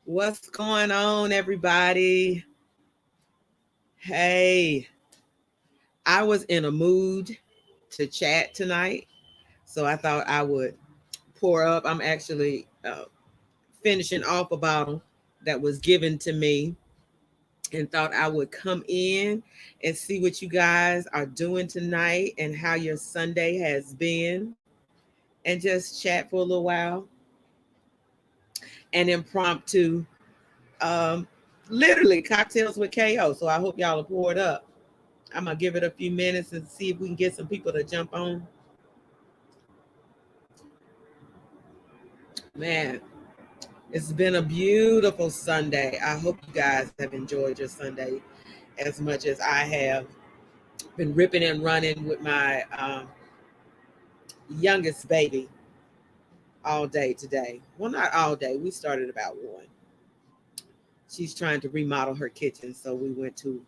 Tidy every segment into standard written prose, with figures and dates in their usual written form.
What's going on, everybody? Hey, I was in a mood to chat tonight, so I thought I would pour up. I'm actually finishing off a bottle that was given to me and thought I would come in and see what you guys are doing tonight and how your Sunday has been and just chat for a little while and impromptu. Um, Literally cocktails with KO. So I hope y'all are poured up. I'm gonna give it a few minutes and see if we can get some people to jump on. Man, it's been a beautiful Sunday. I hope you guys have enjoyed your Sunday as much as I have. Been ripping and running with my youngest baby all day today. Well, not all day. We started about 1. She's trying to remodel her kitchen, so we went to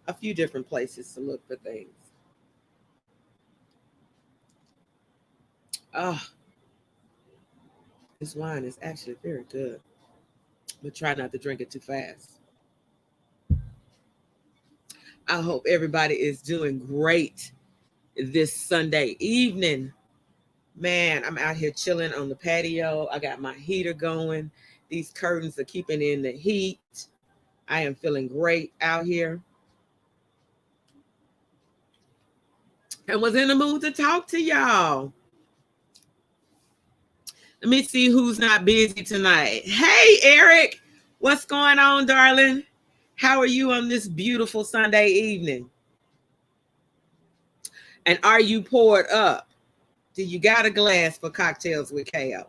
a few different places to look for things. Oh, this wine is actually very good, but try not to drink it too fast. I hope everybody is doing great this Sunday evening. Man, I'm out here chilling on the patio. I got my heater going. These curtains are keeping in the heat. I am feeling great out here and was in the mood to talk to y'all. Let me see who's not busy tonight. Hey, Eric, what's going on, darling? How are you on this beautiful Sunday evening? And are you poured up? Do you got a glass for cocktails with KO?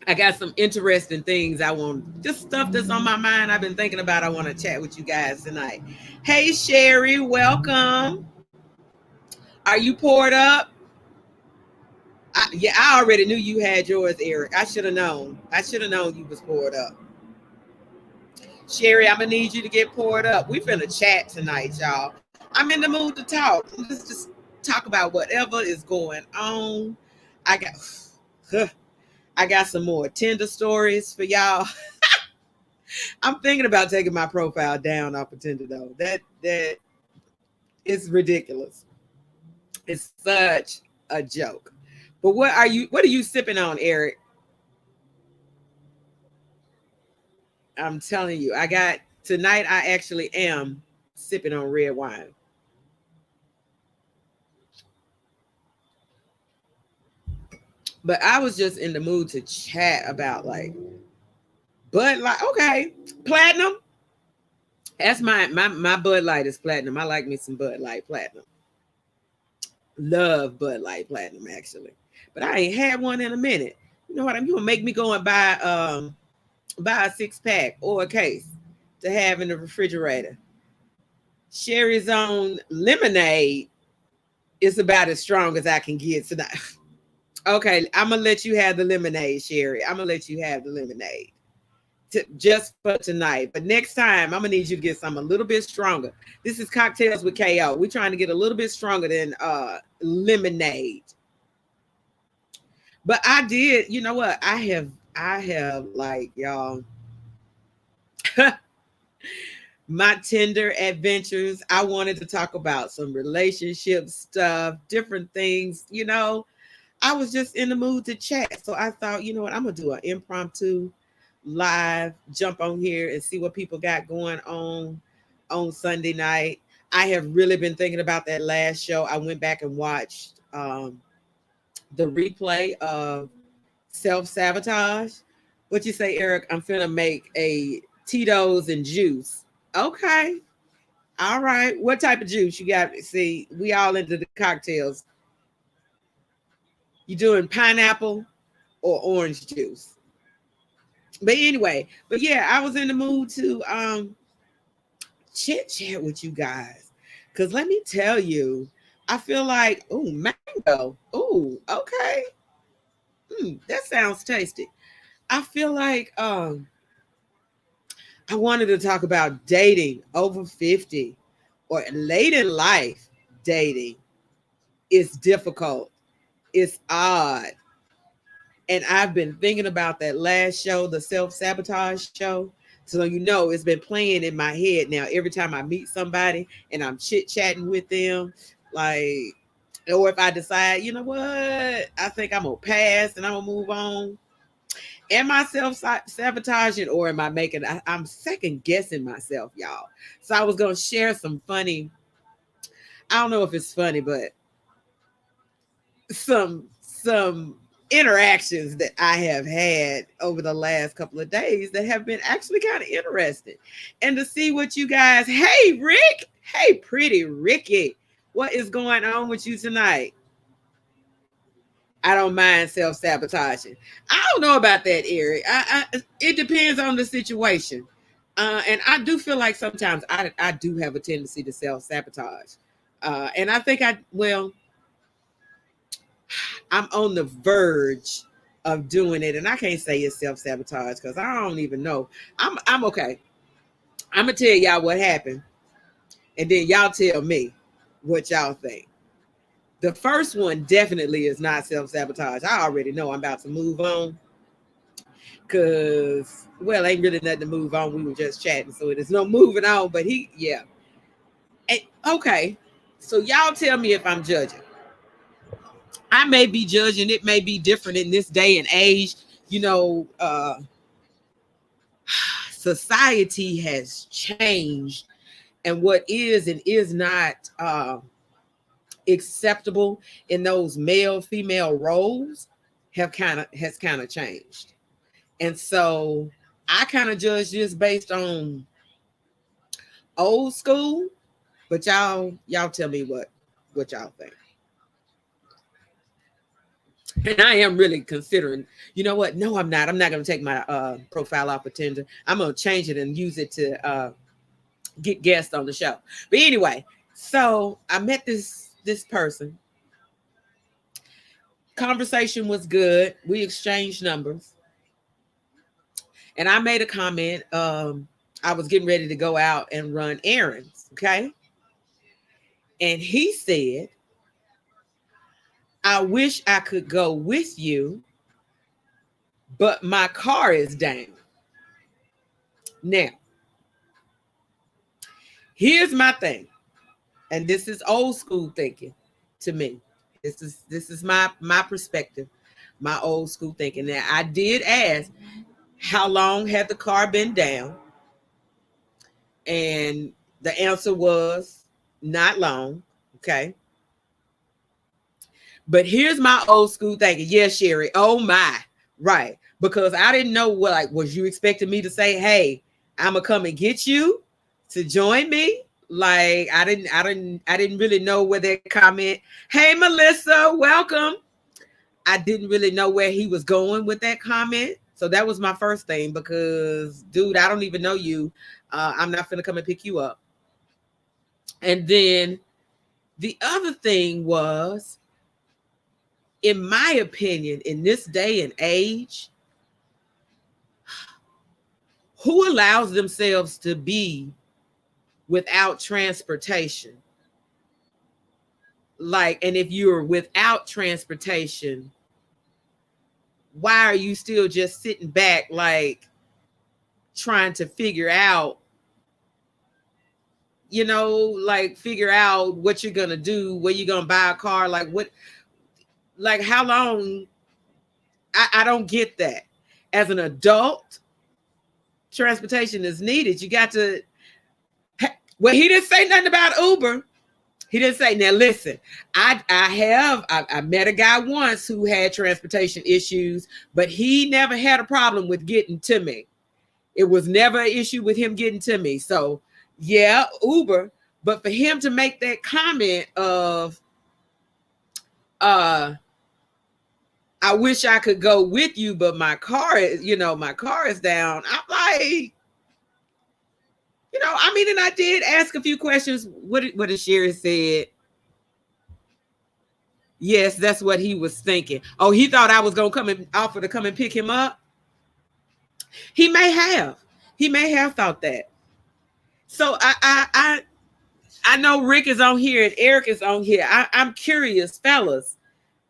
I got some interesting things I want, just stuff that's on my mind I've been thinking about. I want to chat with you guys tonight. Hey, Sherry, welcome. Are you poured up? Yeah, I already knew you had yours, Eric. I should have known. I should have known you was poured up. Sherry, I'm going to need you to get poured up. We finna chat tonight, y'all. I'm in the mood to talk. Let's just talk about whatever is going on. I got... I got some more Tinder stories for y'all. I'm thinking about taking my profile down off of Tinder though. That is ridiculous. It's such a joke. But what are you sipping on, Eric? I'm telling you, I got tonight I actually am sipping on red wine. But I was just in the mood to chat about like Bud Light. Okay, platinum. That's my Bud Light is platinum. I like me some Bud Light platinum. Love Bud Light platinum actually, but I ain't had one in a minute. You know what? You gonna make me go and buy a 6-pack or a case to have in the refrigerator. Sherry's own lemonade is about as strong as I can get tonight. Okay, I'm gonna let you have the lemonade, Sherry. I'm gonna let you have the lemonade just for tonight. But next time, I'm gonna need you to get something a little bit stronger. This is cocktails with KO. We're trying to get a little bit stronger than lemonade. But I did, you know what? I have like y'all. my Tinder adventures. I wanted to talk about some relationship stuff, different things, I was just in the mood to chat. So I thought, you know what, I'm gonna do an impromptu live, jump on here and see what people got going on Sunday night. I have really been thinking about that last show. I went back and watched the replay of Self Sabotage. What you say, Eric? I'm finna make a Tito's and juice. Okay. All right. What type of juice you got? See, we all into the cocktails. You doing pineapple or orange juice? But anyway, but yeah, I was in the mood to chit chat with you guys. Cause let me tell you, I feel like, oh, mango. Oh, okay. That sounds tasty. I feel like I wanted to talk about dating over 50 or late in life dating. It's difficult. It's odd. And I've been thinking about that last show, the self sabotage show. So it's been playing in my head now every time I meet somebody and I'm chit chatting with them, like, or if I decide, you know what, I think I'm gonna pass and I'm gonna move on. Am I self sabotaging or am I making? I'm second guessing myself, y'all. So I was gonna share some funny. I don't know if it's funny, but some interactions that I have had over the last couple of days that have been actually kind of interesting. And to see what you guys, hey Rick, hey pretty Ricky, what is going on with you tonight? I don't mind self-sabotaging. I don't know about that, Eric. It depends on the situation. And I do feel like sometimes I do have a tendency to self-sabotage. And I think I'm on the verge of doing it, and I can't say it's self sabotage because I don't even know. I'm okay. I'm gonna tell y'all what happened, and then y'all tell me what y'all think. The first one definitely is not self sabotage. I already know I'm about to move on because ain't really nothing to move on. We were just chatting, so there's no moving on. But yeah. Okay. So y'all tell me if I'm judging. I may be judging. It may be different in this day and age. You know, society has changed, and what is and is not acceptable in those male female roles has kind of changed. And so I kind of judge this based on old school, but y'all tell me what y'all think. And I am really considering, you know what? No, I'm not. I'm not going to take my profile off of Tinder. I'm going to change it and use it to get guests on the show. But anyway, so I met this person. Conversation was good. We exchanged numbers. And I made a comment. I was getting ready to go out and run errands. Okay. And he said, I wish I could go with you, but my car is down. Now, here's my thing. And this is old school thinking to me. This is my perspective, my old school thinking. Now, I did ask, how long had the car been down? And the answer was not long. Okay. But here's my old school thinking. Yes, Sherry. Oh my. Right. Because I didn't know what, like, was you expecting me to say, hey, I'm gonna come and get you to join me? Like, I didn't really know where that comment. Hey Melissa, welcome. I didn't really know where he was going with that comment. So that was my first thing because, dude, I don't even know you. I'm not going to come and pick you up. And then the other thing was, in my opinion, in this day and age, who allows themselves to be without transportation? Like, and if you're without transportation, why are you still just sitting back, like, trying to figure out like figure out what you're gonna do, where you're gonna buy a car, like what, like how long. I don't get that. As an adult, transportation is needed. You got to. Well, he didn't say nothing about Uber. He didn't say. Now listen, I met a guy once who had transportation issues, but he never had a problem with getting to me. It was never an issue with him getting to me. So yeah, Uber. But for him to make that comment of uh I wish I could go with you, but my car is down. I'm like, I mean, and I did ask a few questions. What did Sherry said? Yes, that's what he was thinking. Oh, he thought I was gonna come and offer to come and pick him up. He may have. He may have thought that. So I know Rick is on here and Eric is on here. I'm curious, fellas.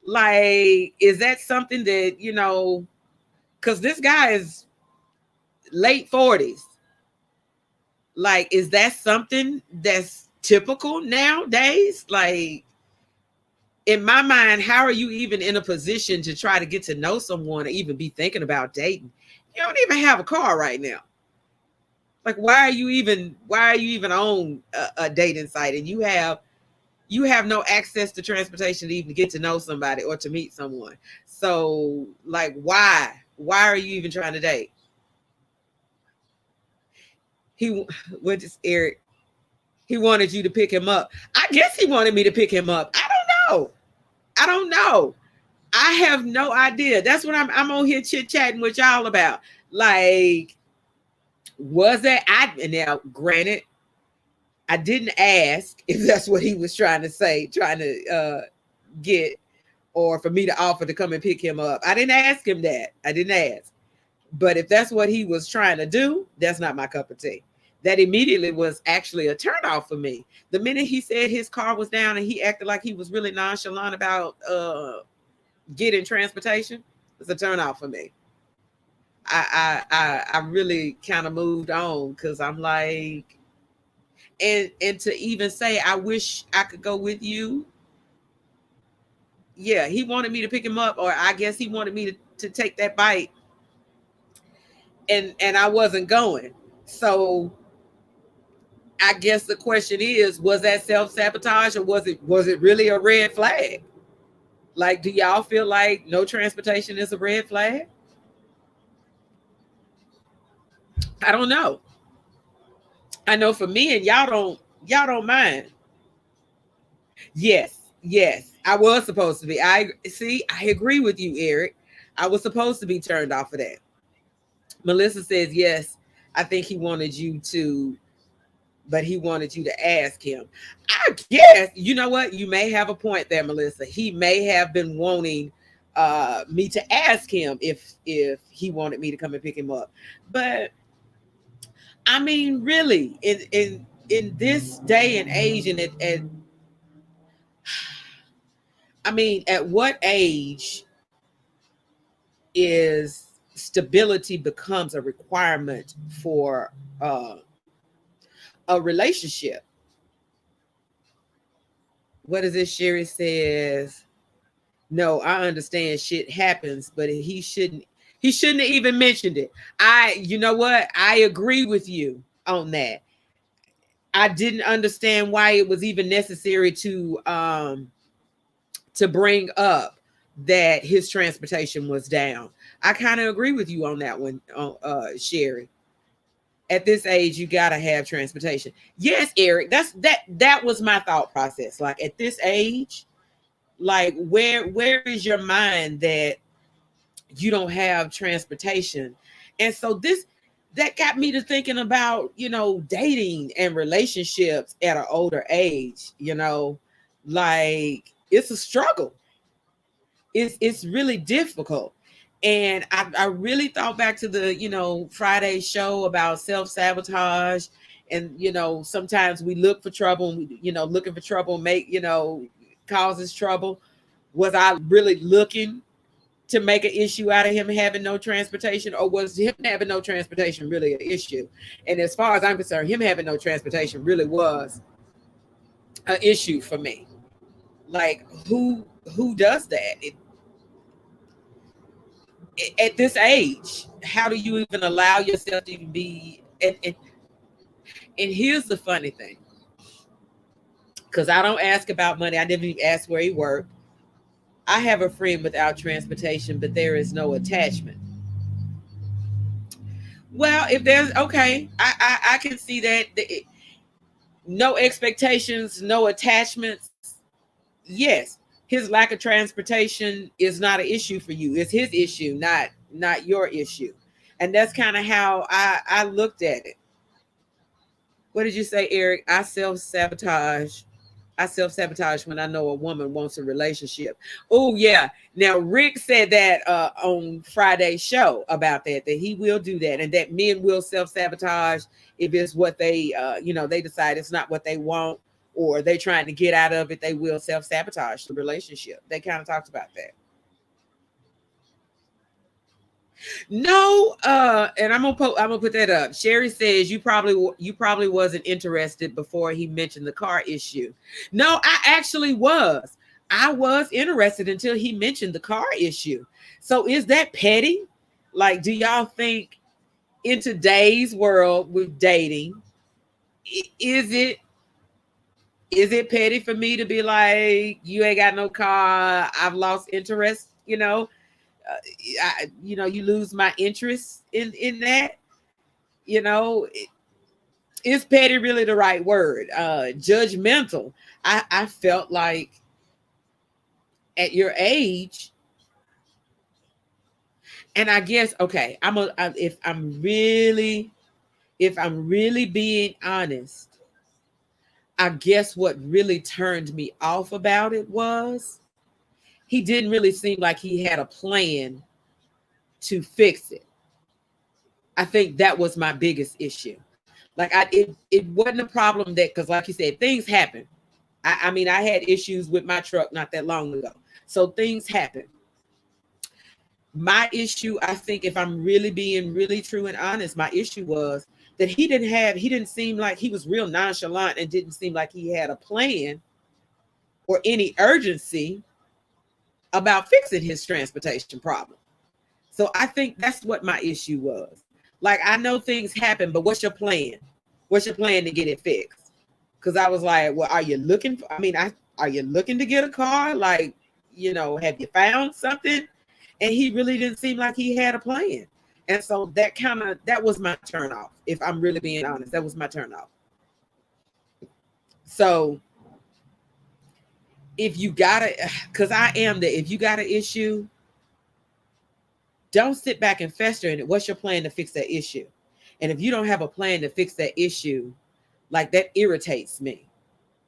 Like, is that something that because this guy is late 40s. Like, is that something that's typical nowadays? Like, in my mind, how are you even in a position to try to get to know someone or even be thinking about dating? You don't even have a car right now. Like, why are you even on a dating site, and you have no access to transportation to even get to know somebody or to meet someone? So, like, why are you even trying to date? What is Eric? He wanted you to pick him up. I guess he wanted me to pick him up. I don't know. I have no idea. That's what I'm on here chit chatting with y'all about. Like, was that now granted, I didn't ask if that's what he was trying to say, trying to get, or for me to offer to come and pick him up. I didn't ask him that. I didn't ask. But if that's what he was trying to do, that's not my cup of tea. That immediately was actually a turnoff for me. The minute he said his car was down and he acted like he was really nonchalant about getting transportation, it's a turnoff for me. I really kind of moved on because I'm like, and to even say I wish I could go with you. Yeah, he wanted me to pick him up, or I guess he wanted me to take that bite, and I wasn't going. So I guess the question is, was that self-sabotage, or was it really a red flag? Like, do y'all feel like no transportation is a red flag? I don't know. I know for me, and y'all don't mind. Yes. I was supposed to be. I agree with you, Eric. I was supposed to be turned off of that. Melissa says yes. I think he wanted you to, but he wanted you to ask him. I guess, you know what? You may have a point there, Melissa. He may have been wanting me to ask him if he wanted me to come and pick him up. But I mean, really, in this day and age, and I mean, at what age is stability becomes a requirement for a relationship? What is this? Sherry says, no, I understand shit happens, but he shouldn't have even mentioned it. You know what? I agree with you on that. I didn't understand why it was even necessary to bring up that his transportation was down. I kind of agree with you on that one, Sherry. At this age, you gotta have transportation. Yes, Eric, that was my thought process. Like, at this age, like, where is your mind that you don't have transportation? And so that got me to thinking about, dating and relationships at an older age. Like, it's a struggle. It's really difficult. And I really thought back to the Friday show about self-sabotage. And sometimes we look for trouble, and looking for trouble causes trouble. Was I really looking to make an issue out of him having no transportation, or was him having no transportation really an issue? And as far as I'm concerned, him having no transportation really was an issue for me. Like, who does that? At this age, how do you even allow yourself to be? And here's the funny thing, because I don't ask about money. I didn't even ask where he worked. I have a friend without transportation, but there is no attachment. Well, if there's okay, I can see that. No expectations, no attachments. Yes, his lack of transportation is not an issue for you. It's his issue, not your issue. And that's kind of how I looked at it. What did you say, Eric? I self sabotage when I know a woman wants a relationship. Oh yeah. Now Rick said that on Friday's show about that he will do that, and that men will self sabotage if it's what they they decide it's not what they want, or they trying to get out of it. They will self sabotage the relationship. They kind of talked about that. No, and I'm gonna put that up. Sherry says you probably wasn't interested before he mentioned the car issue. No, I actually was. I was interested until he mentioned the car issue. So is that petty? Like, do y'all think in today's world with dating, is it petty for me to be like, you ain't got no car, I've lost interest, you lose my interest in that. You know, is petty really the right word? Judgmental. I felt like at your age, and I guess okay, if I'm really being honest, I guess what really turned me off about it was he didn't really seem like he had a plan to fix it. I think that was my biggest issue. Like it wasn't a problem that, because like you said, things happen. I mean, I had issues with my truck not that long ago. So things happen. My issue, I think, if I'm really being really true and honest, my issue was that he didn't seem like, he was real nonchalant and didn't seem like he had a plan or any urgency about fixing his transportation problem. So I think that's what my issue was. Like, I know things happen, but what's your plan? What's your plan to get it fixed? Because I was like, well, are you looking for, are you looking to get a car? Like, have you found something? And he really didn't seem like he had a plan. And so that was my turn off. If I'm really being honest, that was my turn off. So if you if you got an issue, don't sit back and fester in it. What's your plan to fix that issue? And if you don't have a plan to fix that issue, like, that irritates me.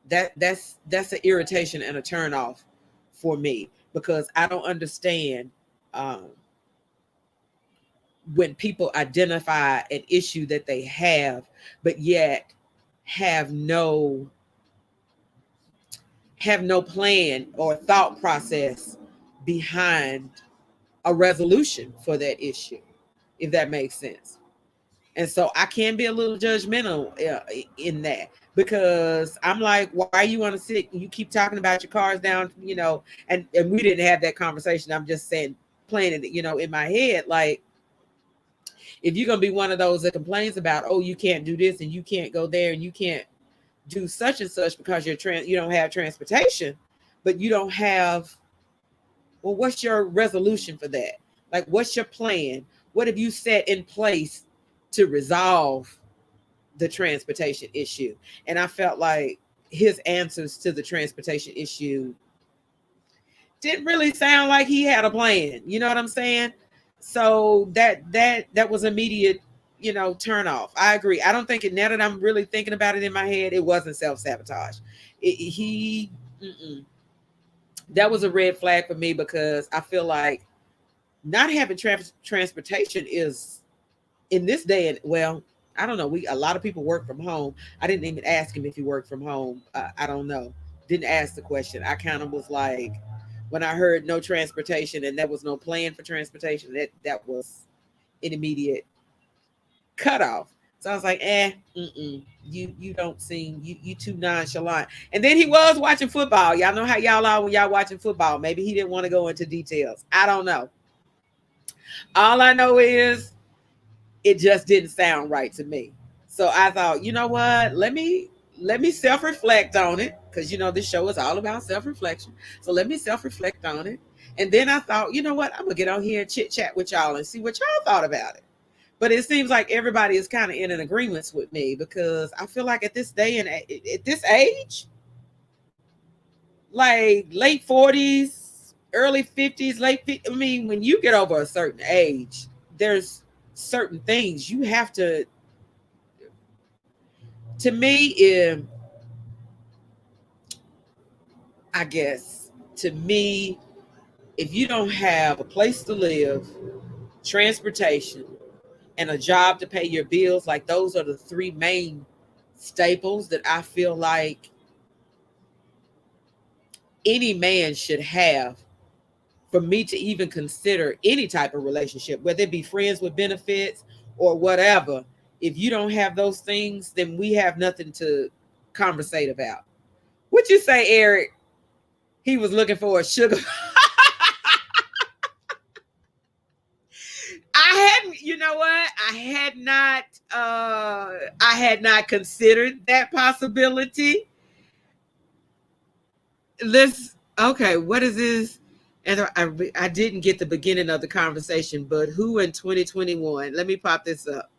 That's an irritation and a turn off for me, because I don't understand when people identify an issue that they have, but yet have no plan or thought process behind a resolution for that issue, if that makes sense. And so I can be a little judgmental in that, because I'm like, why you want to sit? You keep talking about your cars down, and we didn't have that conversation. I'm just saying, playing it, in my head. Like, if you're going to be one of those that complains about, oh, you can't do this and you can't go there and you can't do such and such because you don't have transportation, but you don't have, well, what's your resolution for that? Like, what's your plan? What have you set in place to resolve the transportation issue? And I felt like his answers to the transportation issue didn't really sound like he had a plan. You know what I'm saying? So that was immediate, turn off. I agree. I don't think it, now that I'm really thinking about it in my head, it wasn't self-sabotage. That was a red flag for me, because I feel like not having transportation is, in this day, and well, I don't know, a lot of people work from home. I didn't even ask him if he worked from home. I don't know. Didn't ask the question. I kind of was like, when I heard no transportation and there was no plan for transportation, that was an immediate cutoff. So I was like, you don't seem you too nonchalant. And then he was watching football. Y'all know how y'all are when y'all watching football. Maybe he didn't want to go into details. I don't know. All I know is it just didn't sound right to me. So I thought, you know what? Let me self-reflect on it. Because this show is all about self-reflection. So let me self-reflect on it. And then I thought, you know what? I'm gonna get on here and chit-chat with y'all and see what y'all thought about it. But it seems like everybody is kind of in an agreement with me, because I feel like at this day and at this age, like late 40s, early 50s, late 50s, I mean, when you get over a certain age, there's certain things you have to me, I guess, to me, if you don't have a place to live, transportation, and a job to pay your bills, like those are the three main staples that I feel like any man should have for me to even consider any type of relationship, whether it be friends with benefits or whatever. If you don't have those things, then we have nothing to conversate about. What you say, Eric? He was looking for a sugar. I hadn't, you know what? I had not considered that possibility. Let's okay, what is this? And I didn't get the beginning of the conversation, but who in 2021? Let me pop this up.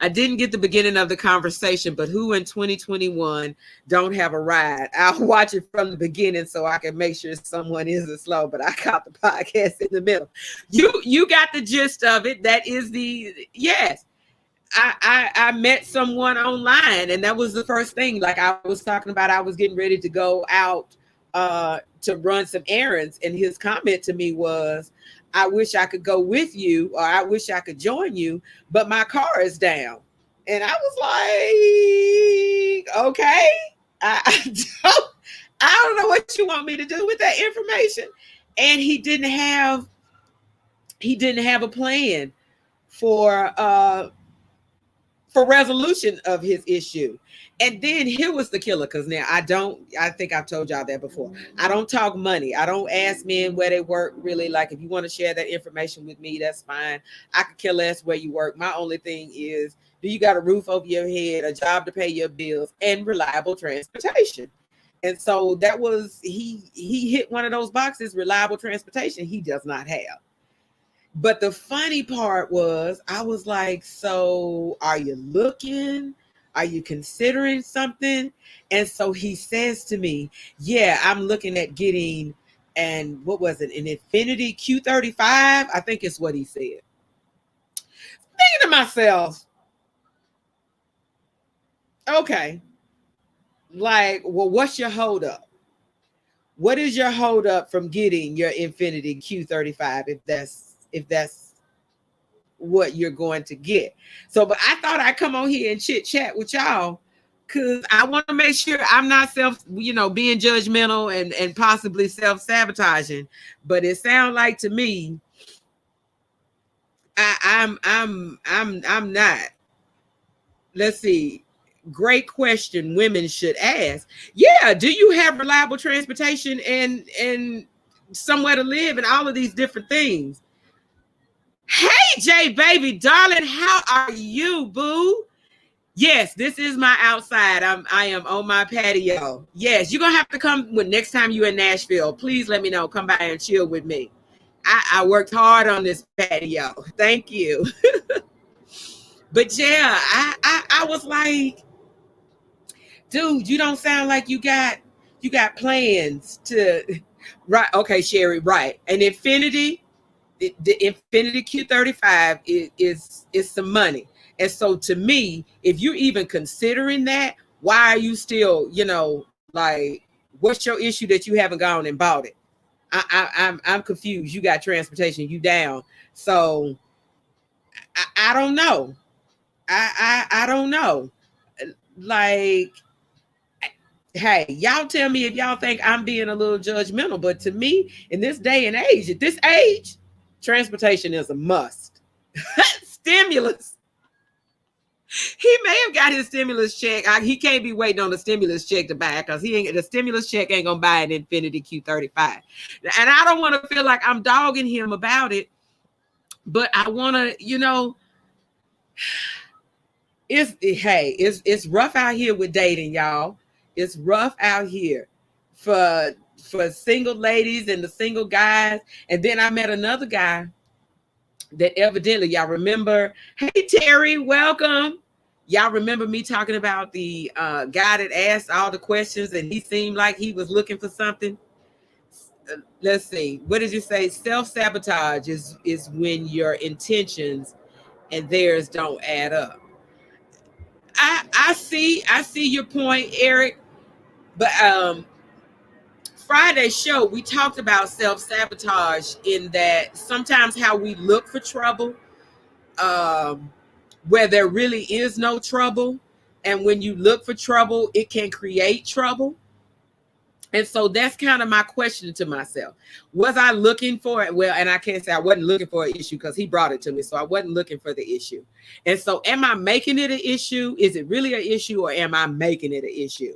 I didn't get the beginning of the conversation, but who in 2021 don't have a ride? I'll watch it from the beginning so I can make sure someone isn't slow, but I caught the podcast in the middle. You got the gist of it. That is yes. I met someone online, and that was the first thing. Like I was talking about, I was getting ready to go out to run some errands, and his comment to me was, I wish I could go with you, or I wish I could join you, but my car is down. And I was like, okay, I, I don't I don't know what you want me to do with that information. And he didn't have a plan for resolution of his issue. And then here was the killer, because now I think I've told y'all that before. I don't talk money. I don't ask men where they work, really. Like, if you want to share that information with me, that's fine. I could care less where you work. My only thing is, do you got a roof over your head, a job to pay your bills, and reliable transportation? And so that was, he hit one of those boxes. Reliable transportation he does not have. But the funny part was, I was like, so are you looking? Are you considering something? And so he says to me, yeah, I'm looking at getting, and what was it, an Infinity Q35? I think it's what he said. Thinking to myself, okay, like, well, what's your hold up? What is your hold up from getting your Infinity Q35, if that's what you're going to get? So, but I thought I'd come on here and chit chat with y'all, because I want to make sure I'm not being judgmental and possibly self-sabotaging. But it sounds like to me, I'm not. Let's see. Great question women should ask. Yeah, do you have reliable transportation and somewhere to live and all of these different things? Hey, Jay, baby, darling, how are you, boo? Yes, this is my outside. I am on my patio. Yes, you're gonna have to come when next time you're in Nashville. Please let me know. Come by and chill with me. I worked hard on this patio. Thank you. But yeah, I was like, dude, you don't sound like you got plans to right. Okay, Sherry, right. An Infinity, the Infinity Q35 is some money. And so to me, if you're even considering that, why are you still, like, what's your issue that you haven't gone and bought it? I'm confused. You got transportation, you down. So I don't know. I don't know. Like, Hey, y'all tell me if y'all think I'm being a little judgmental, but to me, in this day and age, at this age, transportation is a must. Stimulus. He may have got his stimulus check. He can't be waiting on the stimulus check to buy because the stimulus check ain't gonna buy an Infiniti Q35. And I don't want to feel like I'm dogging him about it, but I want to, it's rough out here with dating, y'all. It's rough out here for single ladies and the single guys. And then I met another guy that evidently, y'all remember. Hey Terry, welcome. Y'all remember me talking about the guy that asked all the questions and he seemed like he was looking for something? Let's see. What did you say? Self-sabotage is when your intentions and theirs don't add up. I see your point, Eric. But Friday's show, we talked about self-sabotage in that sometimes how we look for trouble, um, where there really is no trouble. And when you look for trouble, it can create trouble. And so that's kind of my question to myself. Was I looking for it? Well, and I can't say I wasn't looking for an issue because he brought it to me. So I wasn't looking for the issue. And so am I making it an issue? Is it really an issue or am I making it an issue?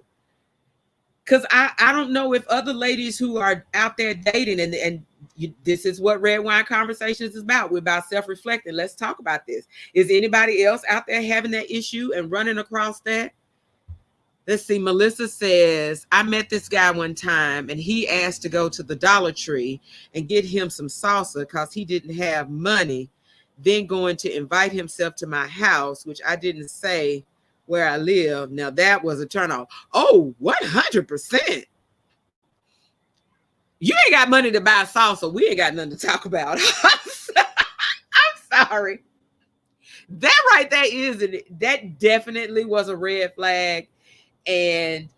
Because I don't know if other ladies who are out there dating this is what Red Wine Conversations is about. We're about self-reflecting. Let's talk about this. Is anybody else out there having that issue and running across that? Let's see. Melissa says, I met this guy one time and he asked to go to the Dollar Tree and get him some salsa because he didn't have money. Then going to invite himself to my house, which I didn't say where I live. Now that was a turnoff. Oh, 100%. You ain't got money to buy salsa. We ain't got nothing to talk about. I'm sorry. That right there that definitely was a red flag and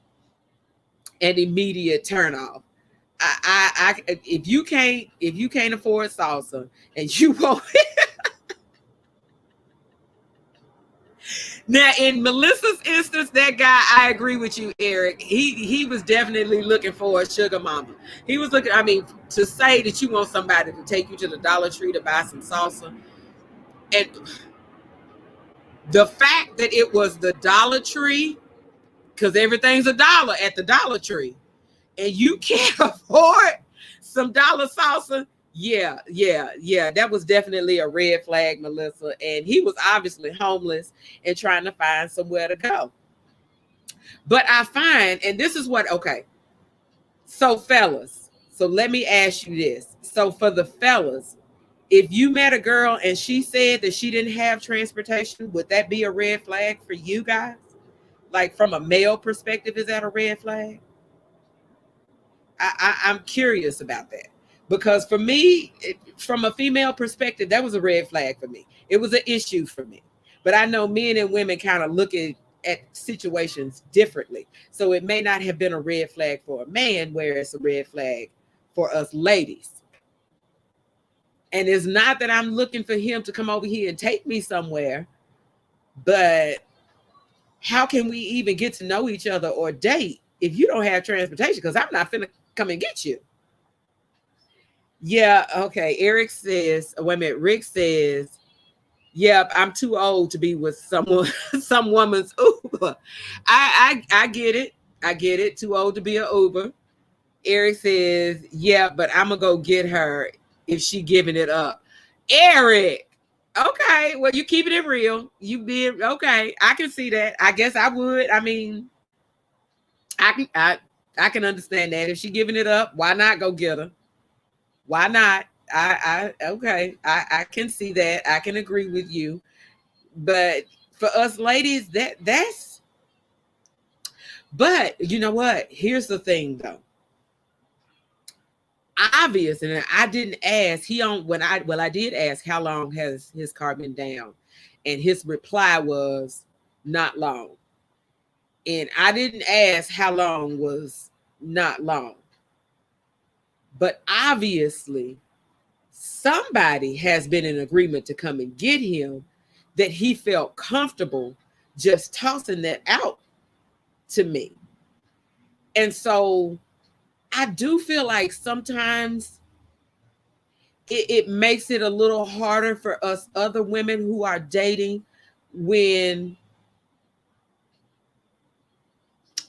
an immediate turnoff. I if you can't afford salsa and you won't. Now, in Melissa's instance, that guy, I agree with you, Eric. He was definitely looking for a sugar mama. He was looking, I mean, to say that you want somebody to take you to the Dollar Tree to buy some salsa. And the fact that it was the Dollar Tree, because everything's a dollar at the Dollar Tree, and you can't afford some dollar salsa. Yeah. That was definitely a red flag, Melissa. And he was obviously homeless and trying to find somewhere to go. But I find, and this is what, okay. So fellas, so let me ask you this. So for the fellas, if you met a girl and she said that she didn't have transportation, would that be a red flag for you guys? Like from a male perspective, is that a red flag? I'm curious about that because for me, from a female perspective, that was a red flag for me. It was an issue for me. But I know men and women kind of look at situations differently. So it may not have been a red flag for a man, where it's a red flag for us ladies. And it's not that I'm looking for him to come over here and take me somewhere, but how can we even get to know each other or date if you don't have transportation? Because I'm not finna come and get you. Yeah, okay. Eric says, wait a minute, Rick says, yep, I'm too old to be with someone, some woman's Uber. I get it. I get it. Too old to be an Uber. Eric says, yeah, but I'm gonna go get her if she giving it up. Eric, okay, well, you keeping it real. You being okay. I can see that. I guess I would. I mean, I can understand that. If she giving it up, why not go get her? Why not? Okay. I can see that. I can agree with you. But for us ladies, that's but you know what? Here's the thing though. Obvious, and I didn't ask. I did ask how long has his car been down, and his reply was not long. And I didn't ask how long was not long. But obviously, somebody has been in agreement to come and get him that he felt comfortable just tossing that out to me. And so I do feel like sometimes it makes it a little harder for us other women who are dating when,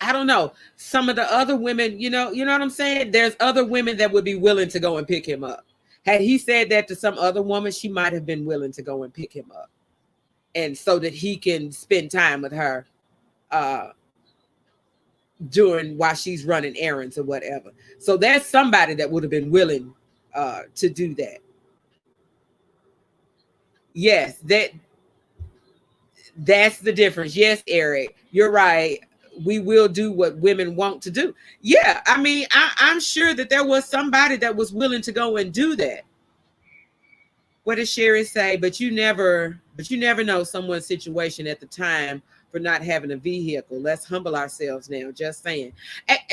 I don't know, some of the other women, you know what I'm saying? There's other women that would be willing to go and pick him up. Had he said that to some other woman, she might have been willing to go and pick him up. And so that he can spend time with her uh during while she's running errands or whatever. So there's somebody that would have been willing to do that. Yes, that's the difference. Yes, Eric, you're right. We will do what women want to do. Yeah, I mean, I'm sure that there was somebody that was willing to go and do that. What does Sherry say? But you never know someone's situation at the time for not having a vehicle. Let's humble ourselves now. Just saying,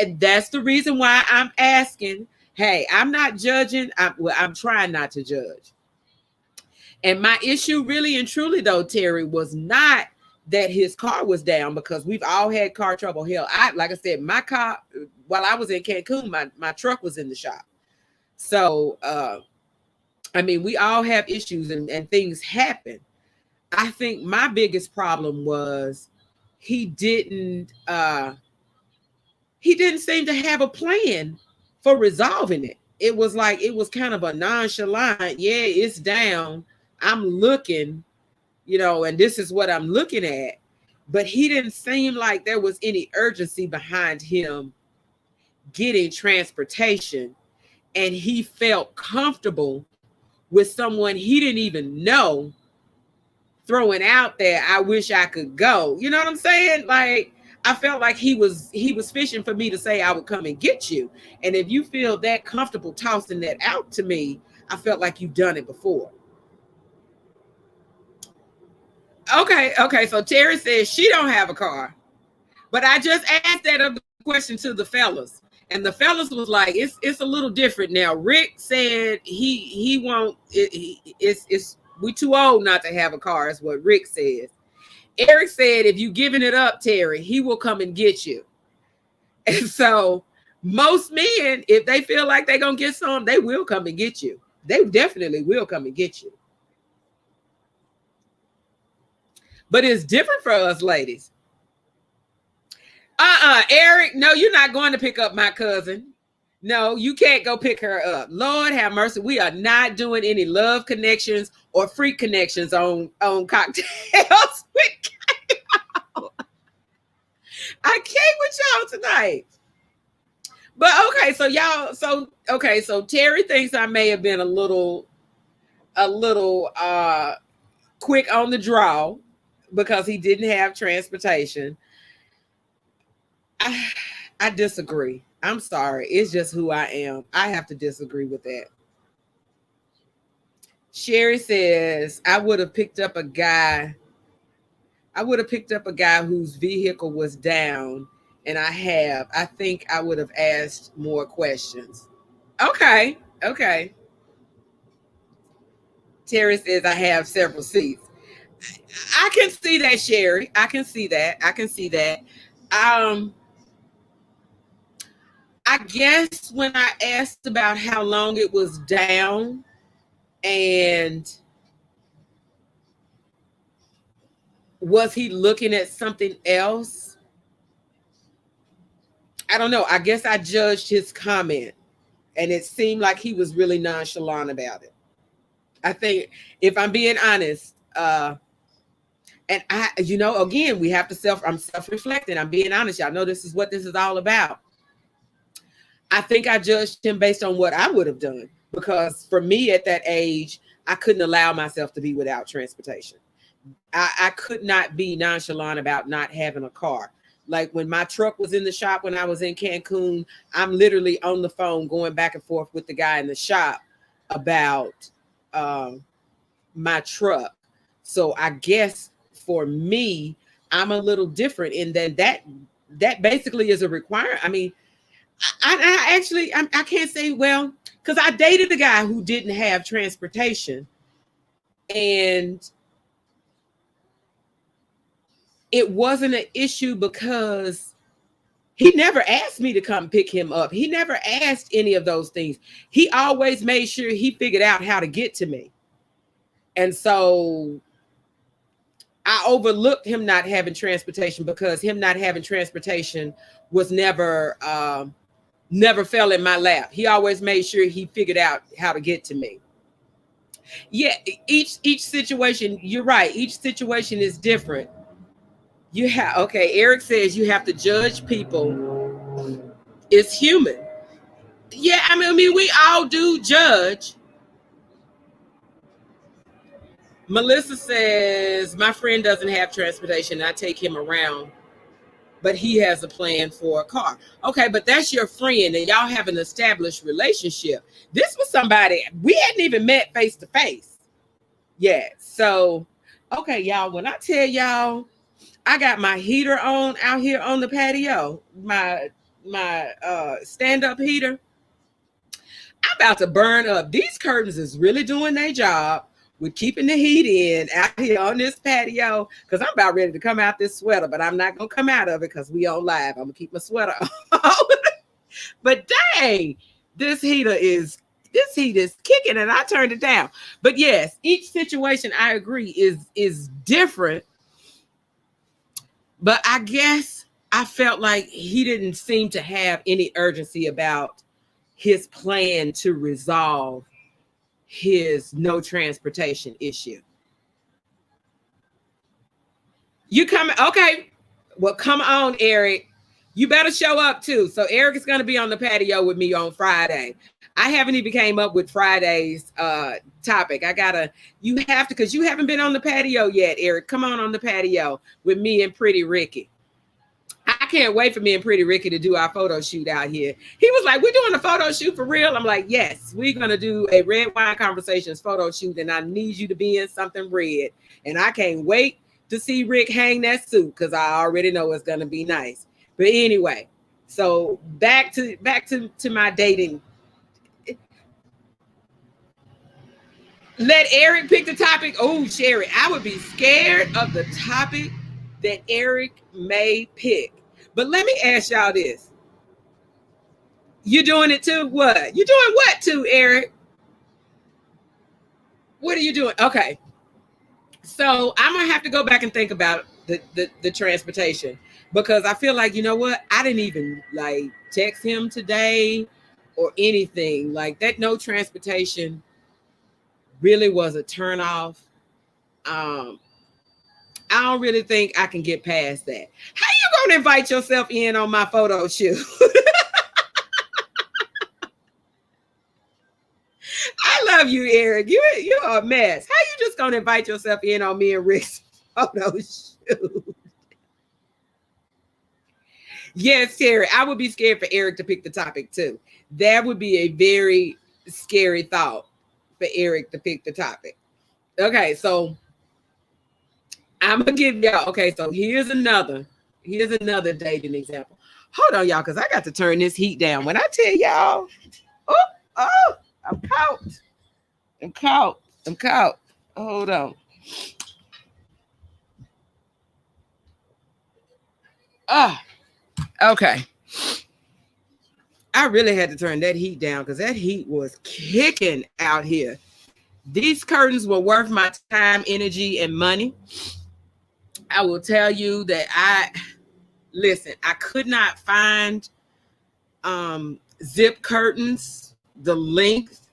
and that's the reason why I'm asking. Hey, I'm not judging. I'm trying not to judge. And my issue, really and truly, though, Terry, was not that his car was down, because we've all had car trouble. Hell, like I said, my car, while I was in Cancun, my truck was in the shop. So I mean, we all have issues, and things happen. I think my biggest problem was he didn't seem to have a plan for resolving it. It was like, it was kind of a nonchalant, yeah, it's down, I'm looking, and this is what I'm looking at. But he didn't seem like there was any urgency behind him getting transportation, and he felt comfortable with someone he didn't even know throwing out there, I wish I could go. You know what I'm saying? Like, I felt like he was fishing for me to say I would come and get you. And if you feel that comfortable tossing that out to me, I felt like you've done it before. Okay. So Terry says she don't have a car. But I just asked that other question to the fellas. And the fellas was like, it's a little different now. Rick said he won't, it's we too old not to have a car, is what Rick says. Eric said, if you giving it up, Terry, he will come and get you. And so most men, if they feel like they're going to get some, they will come and get you. They definitely will come and get you. But it's different for us ladies. Eric, no, you're not going to pick up my cousin. No, you can't go pick her up. Lord have mercy. We are not doing any love connections or freak connections on cocktails with Kyle. I came with y'all tonight. But okay, so Terry thinks I may have been a little quick on the draw because he didn't have transportation. I disagree. I'm sorry. It's just who I am. I have to disagree with that. Sherry says, I would have picked up a guy whose vehicle was down, and I think I would have asked more questions. Okay. Terry says, I have several seats. I can see that, Sherry. I can see that. I guess when I asked about how long it was down, and was he looking at something else? I don't know. I guess I judged his comment, and it seemed like he was really nonchalant about it. I think, if I'm being honest, and again, we have to I'm self-reflecting. I'm being honest. Y'all know this is what this is all about. I think I judged him based on what I would have done, because for me at that age, I couldn't allow myself to be without transportation. I could not be nonchalant about not having a car. Like when my truck was in the shop when I was in Cancun, I'm literally on the phone going back and forth with the guy in the shop about my truck. So I guess for me, I'm a little different in that basically is a requirement. I mean, I can't say, well, because I dated a guy who didn't have transportation, and it wasn't an issue because He never asked me to come pick him up. He never asked any of those things. He always made sure he figured out how to get to me. And so I overlooked him not having transportation because him not having transportation was never fell in my lap. He always made sure he figured out how to get to me. Yeah, each situation, you're right. Each situation is different. You have okay, Eric says you have to judge people. It's human. Yeah, I mean we all do judge. Melissa says my friend doesn't have transportation. I take him around, but he has a plan for a car. Okay, but that's your friend and y'all have an established relationship. This was somebody we hadn't even met face to face. Yeah. So, okay, y'all, when I tell y'all I got my heater on out here on the patio, my stand-up heater, I'm about to burn up. These curtains is really doing their job with keeping the heat in out here on this patio because I'm about ready to come out this sweater, but I'm not going to come out of it because we on live. I'm going to keep my sweater on. But dang, this heat is kicking and I turned it down. But yes, each situation I agree is different. But I guess I felt like he didn't seem to have any urgency about his plan to resolve his no transportation issue. You coming? Okay. Well, come on, Eric. You better show up too. So Eric is going to be on the patio with me on Friday. I haven't even came up with Friday's topic. You have to, because you haven't been on the patio yet, Eric. Come on the patio with me and Pretty Ricky. I can't wait for me and Pretty Ricky to do our photo shoot out here. He was like, we're doing a photo shoot for real? I'm like, yes, we're going to do a Red Wine Conversations photo shoot, and I need you to be in something red. And I can't wait to see Rick hang that suit because I already know it's going to be nice. But anyway, so back to my dating. Let Eric pick the topic. Oh, Sherry, I would be scared of the topic that Eric may pick. But let me ask y'all this. You doing it too? What? You doing what too, Eric? What are you doing? Okay. So I'm going to have to go back and think about the transportation because I feel like, you know what? I didn't even like text him today or anything. Like that no transportation really was a turnoff. I don't really think I can get past that. How you gonna invite yourself in on my photo shoot? I love you, Eric. You're a mess. How you just gonna invite yourself in on me and Rick's photo shoot? Yes, Terry. I would be scared for Eric to pick the topic too. That would be a very scary thought for Eric to pick the topic. Okay, so I'm gonna give y'all. Okay, so here's another dating example. Hold on, y'all, because I got to turn this heat down. When I tell y'all, I'm caught. Hold on. Okay. I really had to turn that heat down because that heat was kicking out here. These curtains were worth my time, energy, and money. I will tell you that I could not find zip curtains, the length,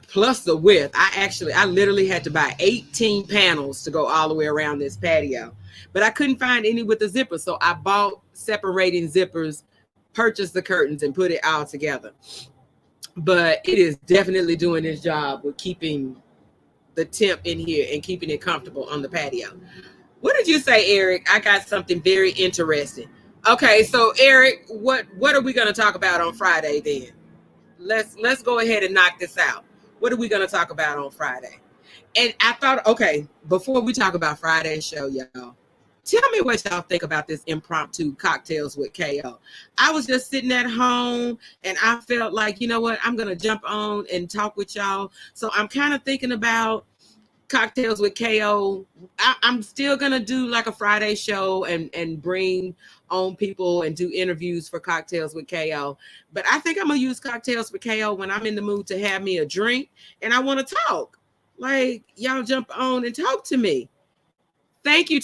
plus the width. I literally had to buy 18 panels to go all the way around this patio, but I couldn't find any with the zipper. So I bought separating zippers, purchased the curtains, and put it all together. But it is definitely doing its job with keeping the temp in here and keeping it comfortable on the patio. What did you say, Eric? I got something very interesting. Okay, so Eric, what are we going to talk about on Friday then? Let's go ahead and knock this out. What are we going to talk about on Friday? And I thought, okay, before we talk about Friday's show, y'all, tell me what y'all think about this impromptu cocktails with KO. I was just sitting at home and I felt like, you know what, I'm going to jump on and talk with y'all. So I'm kind of thinking about Cocktails with KO. I'm still gonna do like a Friday show and bring on people and do interviews for Cocktails with KO. But I think I'm gonna use Cocktails with KO when I'm in the mood to have me a drink and I want to talk. Like, y'all jump on and talk to me. Thank you,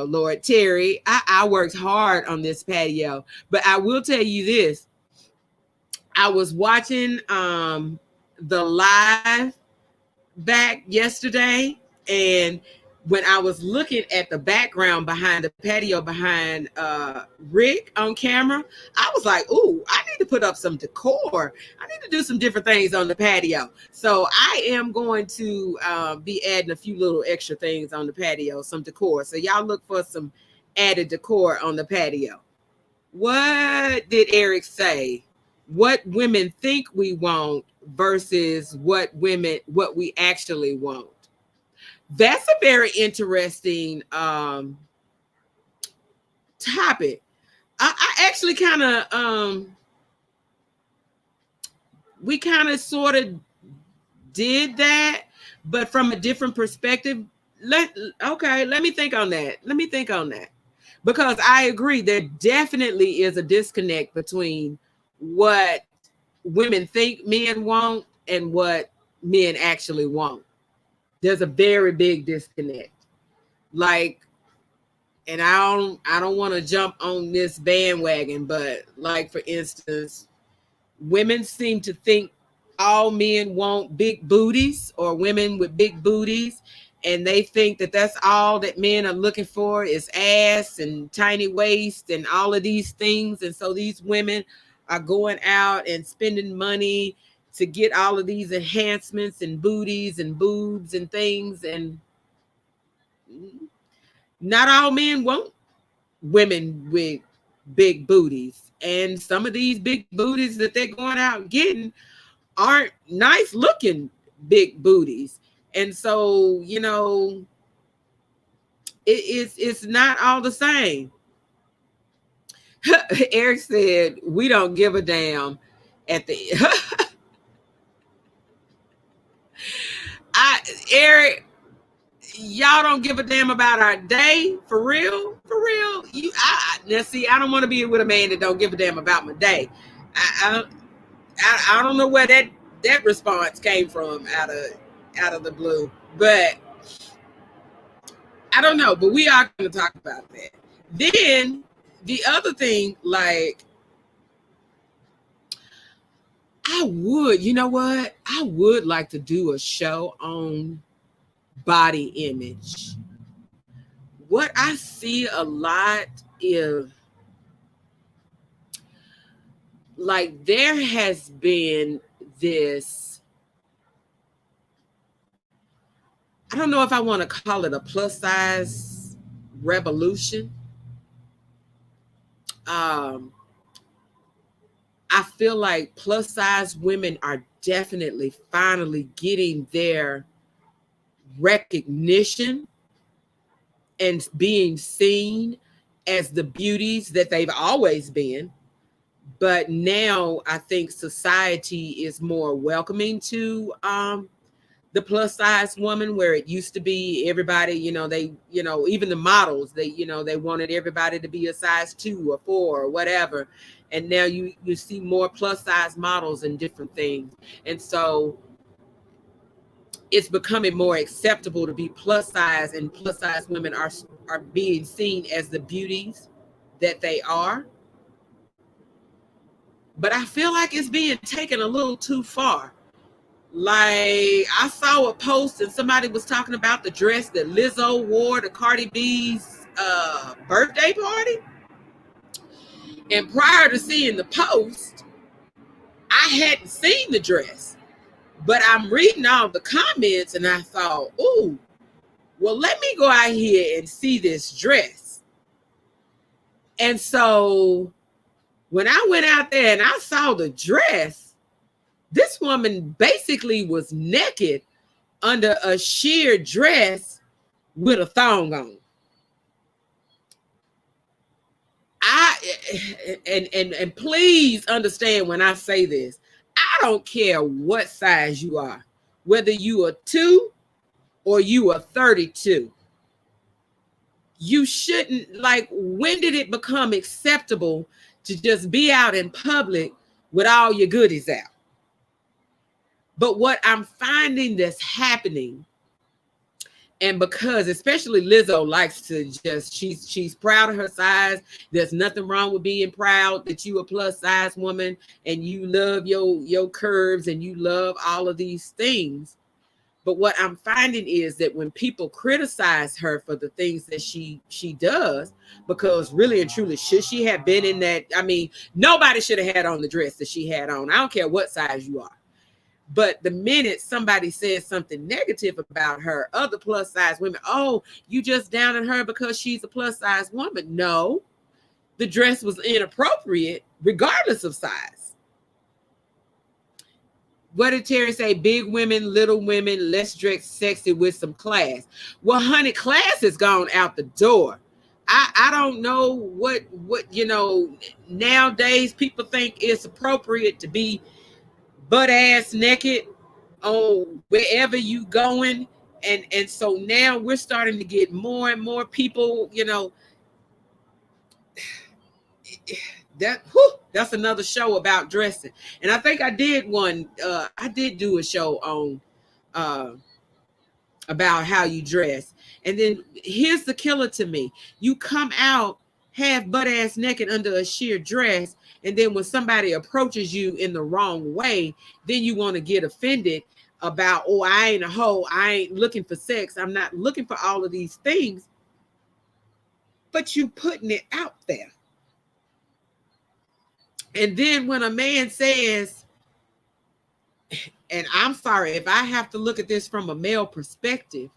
Lord Terry. I worked hard on this patio, but I will tell you this: I was watching the live back yesterday, and when I was looking at the background behind the patio behind Rick on camera, I was like, ooh, I need to put up some decor. I need to do some different things on the patio. So I am going to be adding a few little extra things on the patio, some decor. So y'all look for some added decor on the patio. What did Eric say? What women think we want versus what we actually want. That's a very interesting topic. I actually kind of we kind of sort of did that, but from a different perspective. Let me think on that. Because I agree, there definitely is a disconnect between what women think men want and what men actually want. There's a very big disconnect. Like, and I don't want to jump on this bandwagon, but like, for instance, women seem to think all men want big booties or women with big booties, and they think that that's all that men are looking for is ass and tiny waist and all of these things. And so these women are going out and spending money to get all of these enhancements and booties and boobs and things. And not all men want women with big booties. And some of these big booties that they're going out getting aren't nice looking big booties. And so, it's not all the same. Eric said, we don't give a damn at the Eric, y'all don't give a damn about our day, for real. Now see, I don't want to be with a man that don't give a damn about my day. I don't know where that response came from out of the blue, but I don't know. But we are going to talk about that. Then the other thing, like, I would like to do a show on body image. What I see a lot is, like, there has been this, I don't know if I want to call it a plus size revolution. I feel like plus size women are definitely finally getting their recognition and being seen as the beauties that they've always been. But now I think society is more welcoming to the plus size woman, where it used to be everybody, even the models, they wanted everybody to be a size 2 or 4 or whatever. And now you see more plus size models and different things. And so it's becoming more acceptable to be plus size, and plus size women are being seen as the beauties that they are. But I feel like it's being taken a little too far. Like, I saw a post and somebody was talking about the dress that Lizzo wore to Cardi B's birthday party. And prior to seeing the post, I hadn't seen the dress. But I'm reading all the comments and I thought, ooh, well, let me go out here and see this dress. And so when I went out there and I saw the dress, this woman basically was naked under a sheer dress with a thong on. And please understand when I say this, I don't care what size you are, whether you are 2 or you are 32. You shouldn't, like, when did it become acceptable to just be out in public with all your goodies out? But what I'm finding that's happening, and because especially Lizzo likes to just, she's proud of her size. There's nothing wrong with being proud that you a plus size woman and you love your curves and you love all of these things. But what I'm finding is that when people criticize her for the things that she does, because really and truly, should she have been in that? I mean, nobody should have had on the dress that she had on. I don't care what size you are. But the minute somebody says something negative about her, other plus size women, oh, you just down on her because she's a plus size woman. No, the dress was inappropriate regardless of size. What did Terry say? Big women, little women, less dressed, sexy with some class. Well, honey, class has gone out the door. I don't know what nowadays people think it's appropriate to be butt ass naked on wherever you going. And so now we're starting to get more and more people, that's another show about dressing. And I think I did one, I did do a show on about how you dress. And then here's the killer to me. You come out half butt ass naked under a sheer dress, and then when somebody approaches you in the wrong way, then you want to get offended about, oh, I ain't a hoe, I ain't looking for sex, I'm not looking for all of these things. But you putting it out there. And then when a man says, and I'm sorry if I have to look at this from a male perspective,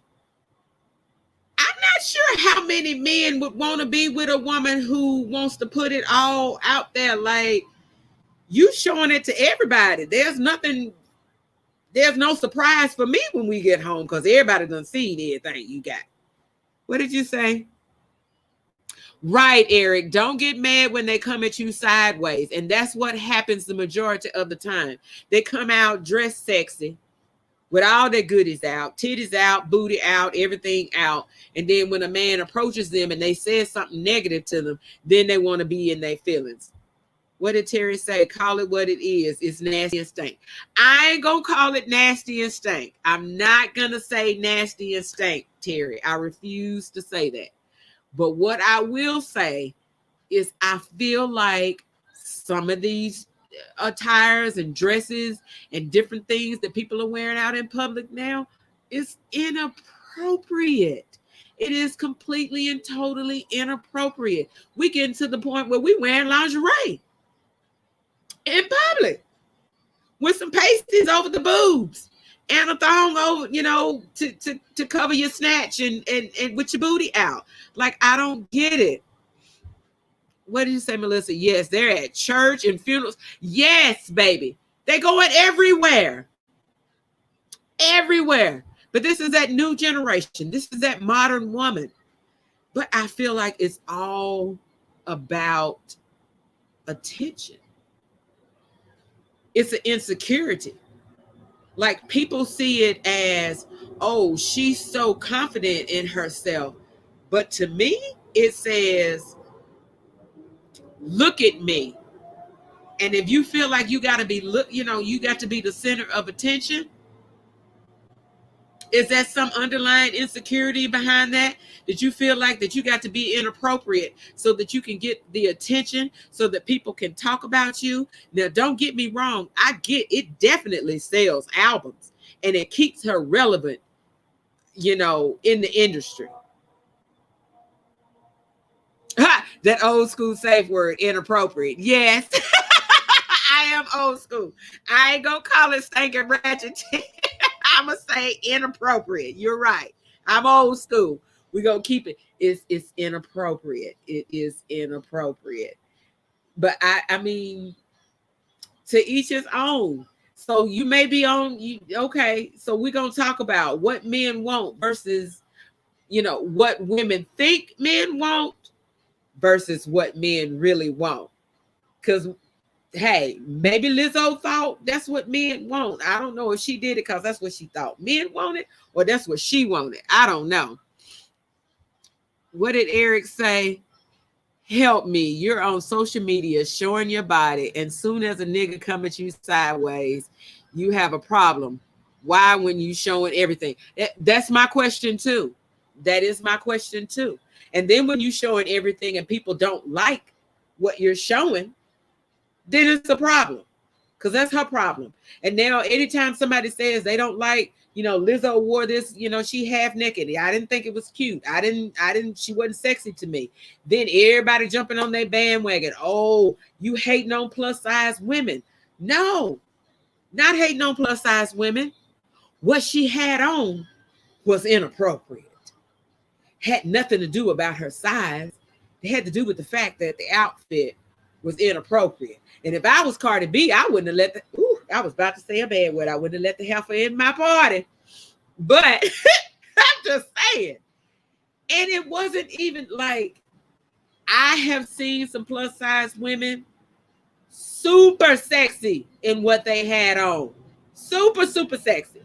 I'm not sure how many men would want to be with a woman who wants to put it all out there. Like, you showing it to everybody. There's no surprise for me when we get home because everybody done seen everything you got. What did you say? Right, Eric. Don't get mad when they come at you sideways. And that's what happens the majority of the time. They come out dressed sexy with all their goodies out, titties out, booty out, everything out. And then when a man approaches them and they say something negative to them, then they want to be in their feelings. What did Terry say? Call it what it is. It's nasty and stink. I ain't going to call it nasty and stink. I'm not going to say nasty and stink, Terry. I refuse to say that. But what I will say is I feel like some of these attires and dresses and different things that people are wearing out in public now is inappropriate. It is completely and totally inappropriate. We get to the point where we wearing lingerie in public with some pasties over the boobs and a thong over, to cover your snatch and with your booty out. Like, I don't get it. What did you say, Melissa? Yes, they're at church and funerals. Yes, baby. They going everywhere. Everywhere. But this is that new generation. This is that modern woman. But I feel like it's all about attention. It's an insecurity. Like, people see it as, oh, she's so confident in herself. But to me, it says, look at me. And if you feel like you got to be, you got to be the center of attention, is that some underlying insecurity behind that? Did you feel like that you got to be inappropriate so that you can get the attention, so that people can talk about you? Now, don't get me wrong. I get it, definitely sells albums and it keeps her relevant, in the industry. That old school safe word, inappropriate. Yes. I am old school. I ain't gonna call it stinking ratchet. I'm gonna say inappropriate. You're right. I'm old school. We're gonna keep it. It's inappropriate. It is inappropriate. But I mean, to each his own. So you may be okay. So we're gonna talk about what men want versus, what women think men want versus what men really want. Because Hey, maybe Lizzo thought that's what men want. I don't know if she did it because that's what she thought men wanted, or that's what she wanted. I don't know. What did Eric say? Help me. You're on social media showing your body, and soon as a nigga come at you sideways, you have a problem. Why when you showing everything? That's my question too. That is my question too. And then when you showing everything and people don't like what you're showing, then it's a problem. Because that's her problem. And now anytime somebody says they don't like, Lizzo wore this, she half naked. I didn't think it was cute. She wasn't sexy to me. Then everybody jumping on their bandwagon. Oh, you hating on plus size women. No, not hating on plus size women. What she had on was inappropriate. Had nothing to do about her size. It had to do with the fact that the outfit was inappropriate. And if I was Cardi B, I wouldn't have let I was about to say a bad word. I wouldn't have let the heifer in my party. But I'm just saying. And it wasn't even like, I have seen some plus size women super sexy in what they had on. Super, super sexy.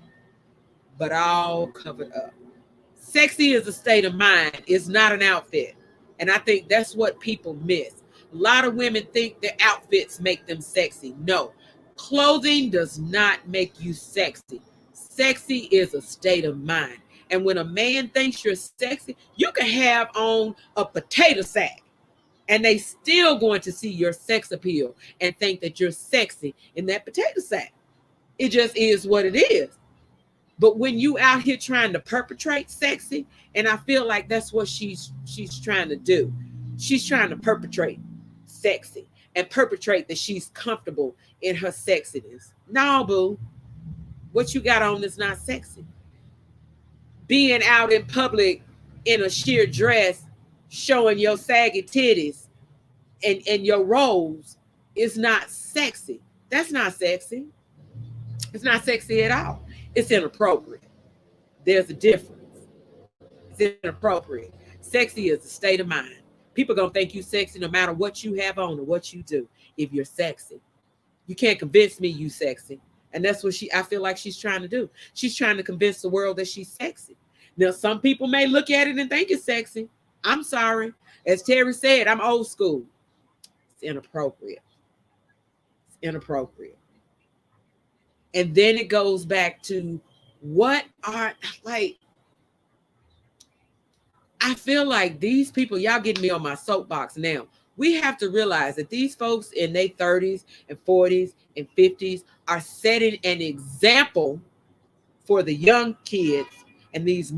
But all covered up. Sexy is a state of mind. It's not an outfit. And I think that's what people miss. A lot of women think their outfits make them sexy. No, clothing does not make you sexy. Sexy is a state of mind. And when a man thinks you're sexy, you can have on a potato sack and they still going to see your sex appeal and think that you're sexy in that potato sack. It just is what it is. But when you out here trying to perpetrate sexy, and I feel like that's what she's trying to do. She's trying to perpetrate sexy and perpetrate that she's comfortable in her sexiness. No, boo. What you got on is not sexy. Being out in public in a sheer dress, showing your saggy titties and your rolls is not sexy. That's not sexy. It's not sexy at all. It's inappropriate. There's a difference. It's inappropriate. Sexy is a state of mind. People gonna think you sexy no matter what you have on or what you do. If you're sexy, you can't convince me you sexy. And that's what I feel like she's trying to do. She's trying to convince the world that she's sexy. Now, some people may look at it and think it's sexy. I'm sorry. As Terry said, I'm old school. It's inappropriate. It's inappropriate. And then it goes back to I feel like these people, y'all getting me on my soapbox now. We have to realize that these folks in their 30s and 40s and 50s are setting an example for the young kids and this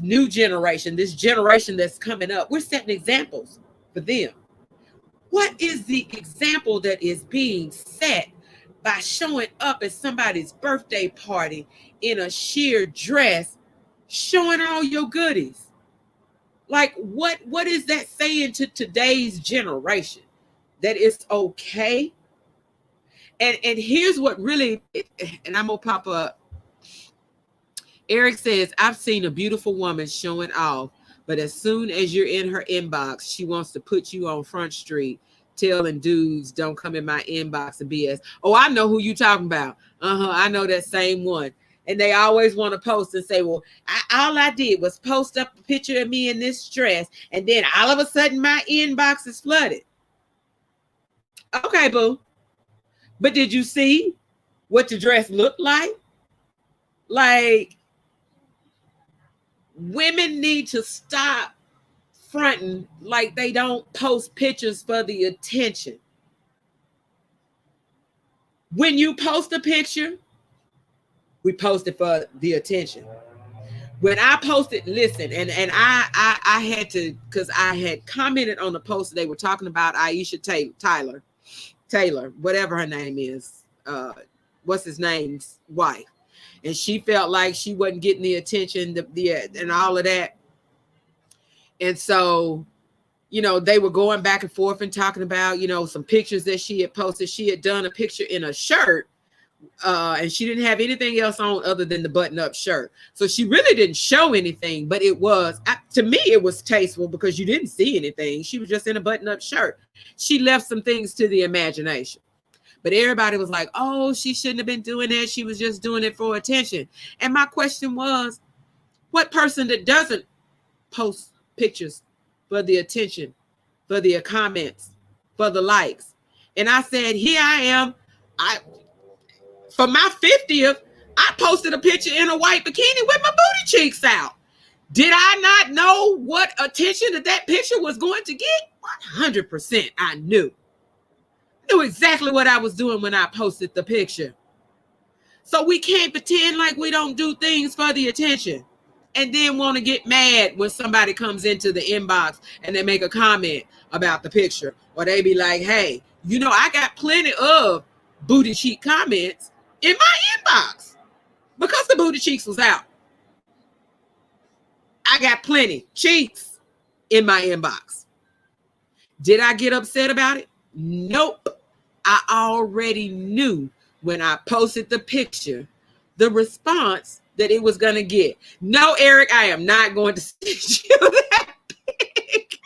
new generation, this generation that's coming up. We're setting examples for them. What is the example that is being set by showing up at somebody's birthday party in a sheer dress, showing all your goodies? Like, what is that saying to today's generation? That it's okay? And here's what really, and I'm gonna pop up. Eric says, I've seen a beautiful woman showing off, but as soon as you're in her inbox, she wants to put you on Front Street, telling dudes, don't come in my inbox and BS. Oh, I know who you talking about. I know that same one. And they always want to post and say, well, all I did was post up a picture of me in this dress, and then all of a sudden my inbox is flooded. Okay, boo. But did you see what the dress looked like? Like, women need to stop fronting like they don't post pictures for the attention. When you post a picture, we post it for the attention. When I posted, listen, and I had to, because I had commented on the post that they were talking about Aisha Taylor, whatever her name is, what's his name's wife, and she felt like she wasn't getting the attention, and all of that. And so, they were going back and forth and talking about, some pictures that she had posted. She had done a picture in a shirt And she didn't have anything else on other than the button-up shirt. So she really didn't show anything, but it was, to me, it was tasteful because you didn't see anything. She was just in a button-up shirt. She left some things to the imagination. But everybody was like, oh, she shouldn't have been doing that. She was just doing it for attention. And my question was, what person that doesn't post pictures for the attention, for the comments, for the likes? And I said, here I am. For my 50th, I posted a picture in a white bikini with my booty cheeks out. Did I not know what attention that picture was going to get? 100% I knew. Knew exactly what I was doing when I posted the picture. So we can't pretend like we don't do things for the attention and then want to get mad when somebody comes into the inbox and they make a comment about the picture. Or they be like, hey, you know, I got plenty of booty cheek comments in my inbox because the booty cheeks was out. I got plenty cheeks in my inbox. Did I get upset about it? Nope. I already knew when I posted the picture, the response that it was going to get. No, Eric, I am not going to send you that pic.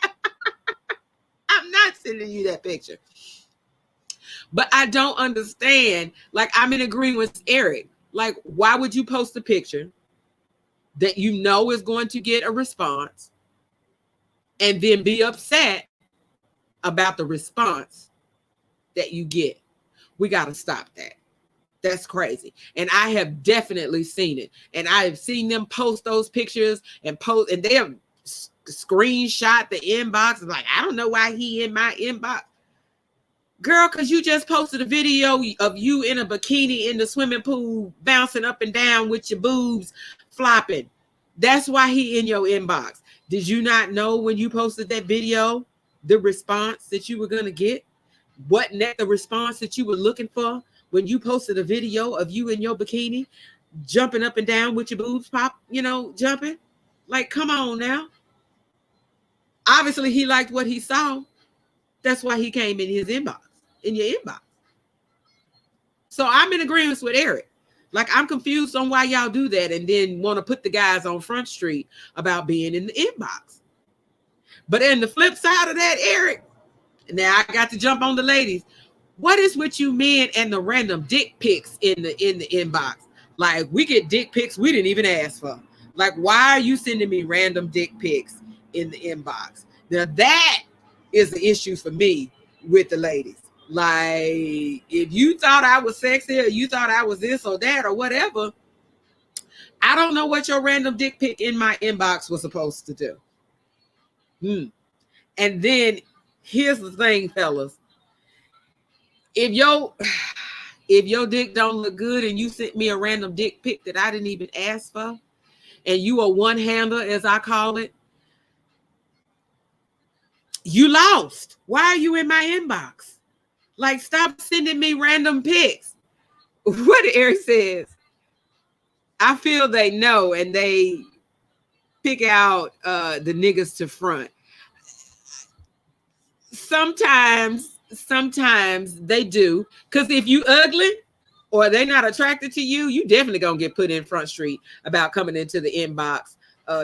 I'm not sending you that picture. But I don't understand. Like, I'm in agreement with Eric. Like, why would you post a picture that you know is going to get a response and then be upset about the response that you get? We got to stop that. That's crazy. And I have definitely seen it. And I have seen them post those pictures and they have screenshot the inbox. Like, I don't know why he in my inbox. Girl, because you just posted a video of you in a bikini in the swimming pool, bouncing up and down with your boobs flopping. That's why he in your inbox. Did you not know when you posted that video, the response that you were going to get? Wasn't that the response that you were looking for when you posted a video of you in your bikini, jumping up and down with your boobs jumping? Like, come on now. Obviously, he liked what he saw. That's why he came in his inbox. In your inbox. So I'm in agreement with Eric. Like, I'm confused on why y'all do that and then want to put the guys on Front Street about being in the inbox. But in the flip side of that, Eric, now I got to jump on the ladies. What is with you men and the random dick pics in the inbox? Like, we get dick pics we didn't even ask for. Like, why are you sending me random dick pics in the inbox? Now that is the issue for me with the ladies. Like, if you thought I was sexy or you thought I was this or that or whatever, I don't know what your random dick pic in my inbox was supposed to do. And then here's the thing, fellas. If your dick don't look good and you sent me a random dick pic that I didn't even ask for, and you a one-hander, as I call it, you lost. Why are you in my inbox? Like, stop sending me random pics. What Eric says, I feel they know and they pick out the niggas to front. Sometimes they do. Because if you ugly or they're not attracted to you, you definitely gonna get put in Front Street about coming into the inbox.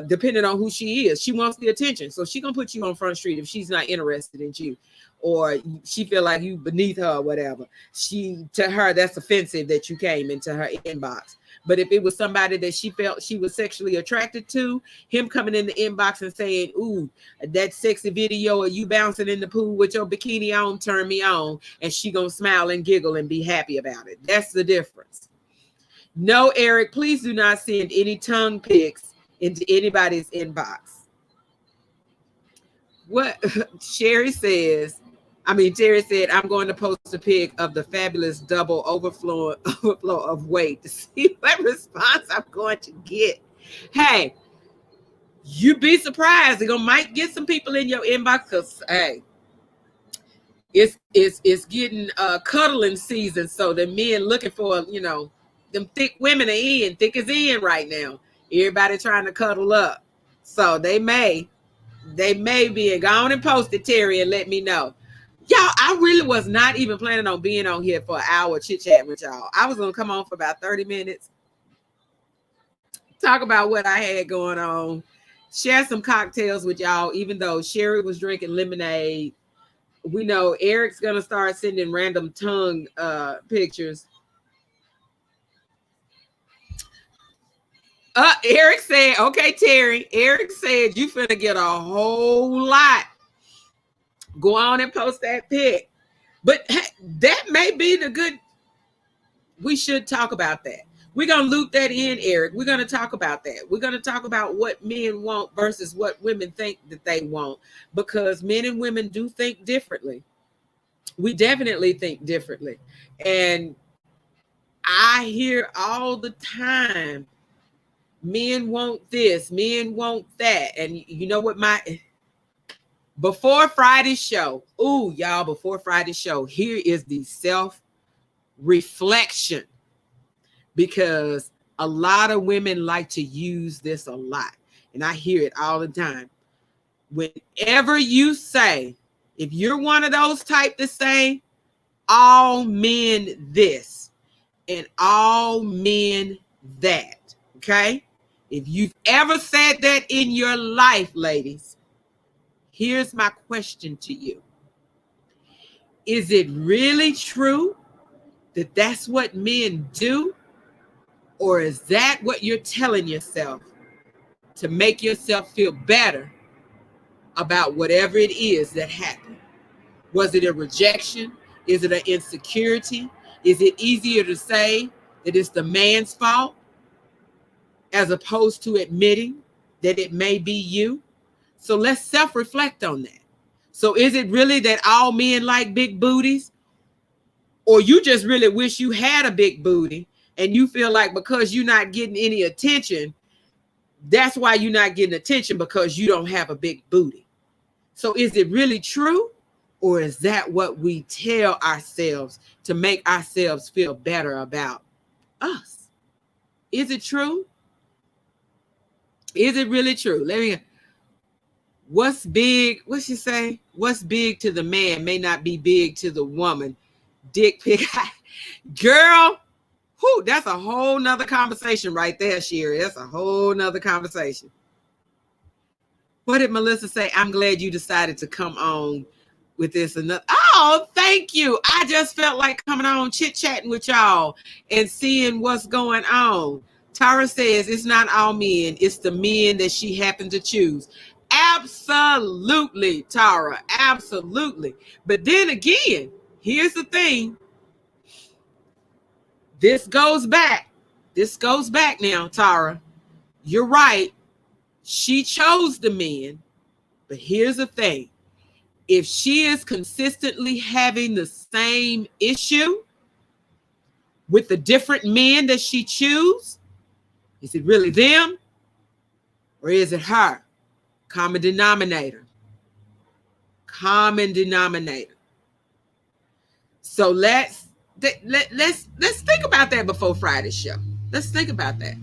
Depending on who she is, she wants the attention, so she gonna put you on Front Street if she's not interested in you, or she feel like you beneath her or whatever. To her, that's offensive that you came into her inbox. But if it was somebody that she felt she was sexually attracted to, him coming in the inbox and saying, ooh, that sexy video of you bouncing in the pool with your bikini on, turn me on, and she gonna smile and giggle and be happy about it. That's the difference. No, Eric, please do not send any tongue pics into anybody's inbox. What Terry said, I'm going to post a pic of the fabulous double overflow of weight to see what response I'm going to get. Hey, you'd be surprised. You're might get some people in your inbox because, hey, it's getting cuddling season. So the men looking for, them thick women are in, thick as in right now. Everybody trying to cuddle up. So they may be, go on and post it, Terry, and let me know. Y'all, I really was not even planning on being on here for an hour chit chat with y'all. I was gonna come on for about 30 minutes, talk about what I had going on, share some cocktails with y'all, even though Sherry was drinking lemonade. We know Eric's gonna start sending random tongue pictures. Eric said, okay, Terry. Eric said you finna get a whole lot. Go on and post that pic. But that may be the good. We should talk about that. We're gonna loop that in, Eric. We're gonna talk about that. We're gonna talk about what men want versus what women think that they want, because men and women do think differently. We definitely think differently. And I hear all the time, men want this, men want that. And you know what, before Friday's show, y'all, before Friday's show, here is the self-reflection, because a lot of women like to use this a lot. And I hear it all the time. Whenever you say, if you're one of those type to say, all men this and all men that, okay? If you've ever said that in your life, ladies, here's my question to you. Is it really true that that's what men do? Or is that what you're telling yourself to make yourself feel better about whatever it is that happened? Was it a rejection? Is it an insecurity? Is it easier to say that it's the man's fault as opposed to admitting that it may be you? So let's self-reflect on that. So is it really that all men like big booties? Or you just really wish you had a big booty and you feel like because you're not getting any attention, that's why you're not getting attention, because you don't have a big booty? So is it really true? Or is that what we tell ourselves to make ourselves feel better about us? Is it true? Is it really true? What's big? What's she say? What's big to the man may not be big to the woman. Dick pic. Girl, that's a whole nother conversation right there, Sherry. That's a whole nother conversation. What did Melissa say? I'm glad you decided to come on with this. Oh, thank you. I just felt like coming on chit-chatting with y'all and seeing what's going on. Tara says it's not all men, it's the men that she happened to choose. Absolutely, Tara, absolutely. But then again, here's the thing. This goes back now, Tara. You're right. She chose the men, but here's the thing. If she is consistently having the same issue with the different men that she chooses, is it really them or is it her? Common denominator. So let's think about that before Friday's show. Let's think about that.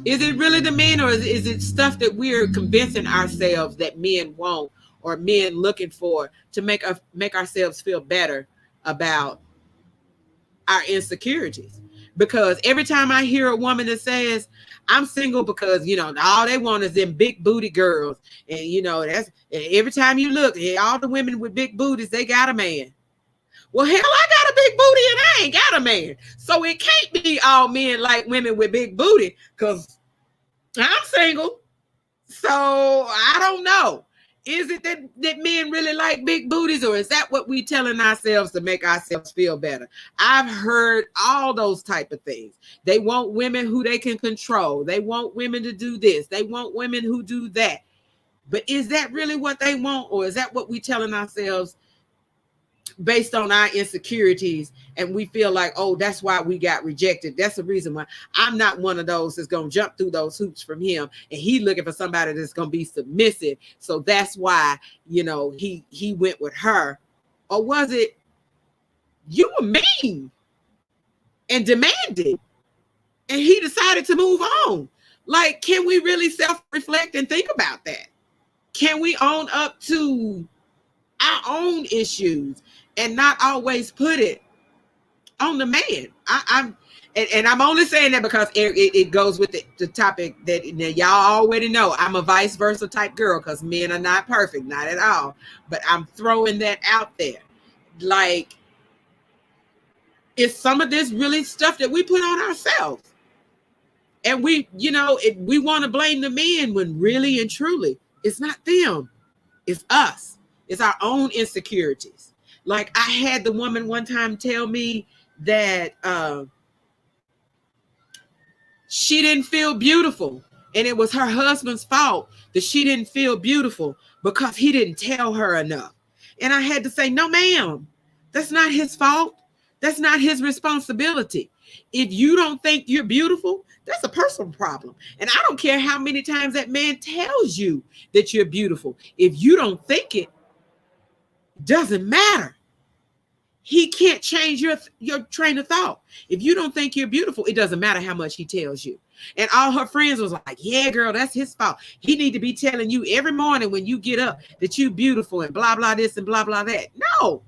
Is it really the men, or is it stuff that we're convincing ourselves that men want or men looking for to make ourselves feel better about our insecurities? Because every time I hear a woman that says, I'm single because, all they want is them big booty girls. And, that's every time you look, all the women with big booties, they got a man. Well, hell, I got a big booty and I ain't got a man. So it can't be all men like women with big booty, because I'm single. So I don't know. Is it that men really like big booties, or is that what we telling ourselves to make ourselves feel better? I've heard all those type of things. They want women who they can control. They want women to do this. They want women who do that. But is that really what they want, or is that what we telling ourselves based on our insecurities, and we feel like, oh, that's why we got rejected? That's the reason why. I'm not one of those that's going to jump through those hoops from him, and he looking for somebody that's going to be submissive, so that's why he went with her. Or was it you were mean and demanding and he decided to move on? Like, can we really self-reflect and think about that? Can we own up to our own issues and not always put it on the man. I'm only saying that because it goes with the topic that y'all already know. I'm a vice versa type girl because men are not perfect, not at all. But I'm throwing that out there. Like, it's some of this really stuff that we put on ourselves. And we want to blame the men when really and truly it's not them. It's us. It's our own insecurities. Like, I had the woman one time tell me that she didn't feel beautiful. And it was her husband's fault that she didn't feel beautiful because he didn't tell her enough. And I had to say, no, ma'am, that's not his fault. That's not his responsibility. If you don't think you're beautiful, that's a personal problem. And I don't care how many times that man tells you that you're beautiful. If you don't think it, doesn't matter. He can't change your train of thought. If you don't think you're beautiful, it doesn't matter how much he tells you. And all her friends was like, yeah, girl, that's his fault. He need to be telling you every morning when you get up that you're beautiful and blah, blah, this and blah, blah, that. No.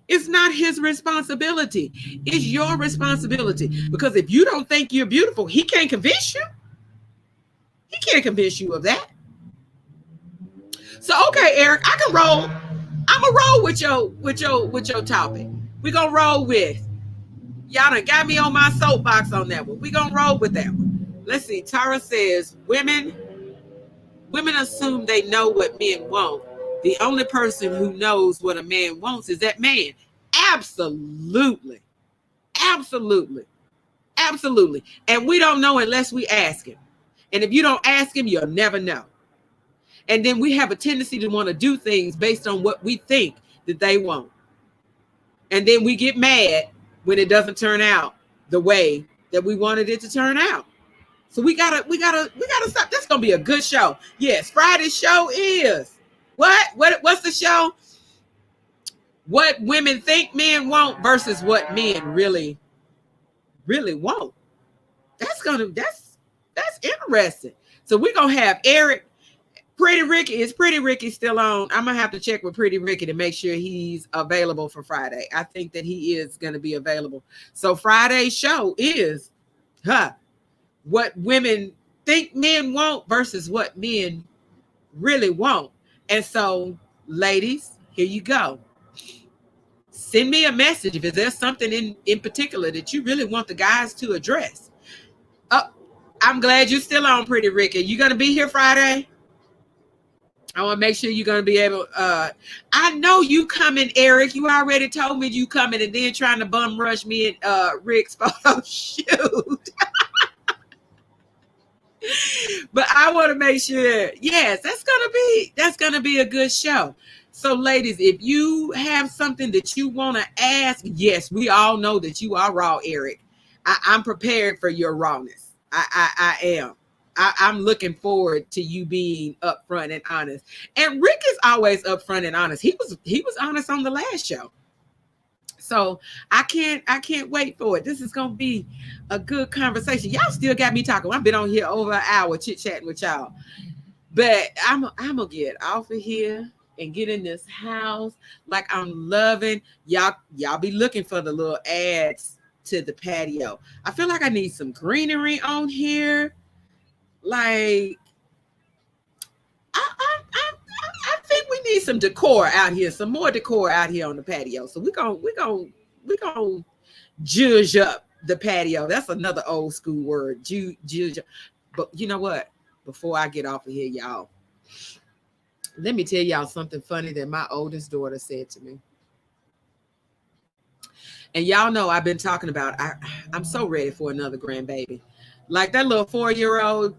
It's not his responsibility. It's your responsibility. Because if you don't think you're beautiful, he can't convince you. He can't convince you of that. So, okay, Eric, I can roll. I'm gonna roll with your topic. We're gonna roll with. Y'all done got me on my soapbox on that one. We're gonna roll with that one. Let's see. Tara says women assume they know what men want. The only person who knows what a man wants is that man. Absolutely. And we don't know unless we ask him. And if you don't ask him, you'll never know. And then we have a tendency to want to do things based on what we think that they want. And then we get mad when it doesn't turn out the way that we wanted it to turn out. So we gotta stop. That's gonna be a good show. Yes, Friday's show is what's the show? What women think men want versus what men really want. That's interesting. So we're gonna have Eric. Pretty Ricky, is Pretty Ricky still on? I'm gonna have to check with Pretty Ricky to make sure he's available for Friday. I think that he is gonna be available. So Friday's show is what women think men want versus what men really want. And so, ladies, here you go. Send me a message if there's something in particular that you really want the guys to address. Oh, I'm glad you're still on, Pretty Ricky. You gonna be here Friday? I want to make sure you're going to be able. I know you coming, Eric. You already told me you coming, and then trying to bum rush me and Rick's photo shoot. But I want to make sure. Yes, that's gonna be a good show. So, ladies, if you have something that you want to ask, yes, we all know that you are raw, Eric. I'm prepared for your rawness. I am. I'm looking forward to you being upfront and honest. And Rick is always upfront and honest. He was honest on the last show. So I can't wait for it. This is gonna be a good conversation. Y'all still got me talking. I've been on here over an hour chit-chatting with y'all. But I'm gonna get off of here and get in this house. Like, I'm loving y'all be looking for the little ads to the patio. I feel like I need some greenery on here. Like, I think we need some decor out here, some more decor out here on the patio. So we're gonna judge up the patio. That's another old school word, judge. But you know what? Before I get off of here, y'all, let me tell y'all something funny that my oldest daughter said to me. And y'all know I've been talking about. I'm so ready for another grandbaby. Like that little 4-year-old.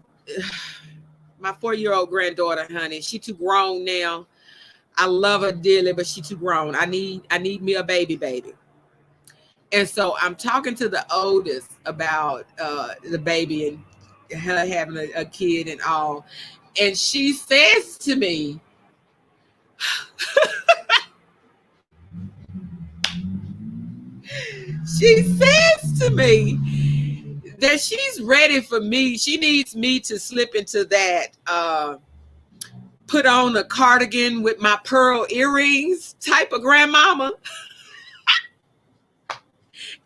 My 4-year-old granddaughter, honey, she too grown now. I love her dearly, but she too grown. I need me a baby. And so I'm talking to the oldest about the baby and her having a kid and all. And she says to me, that she's ready for me. She needs me to slip into that put on a cardigan with my pearl earrings type of grandmama.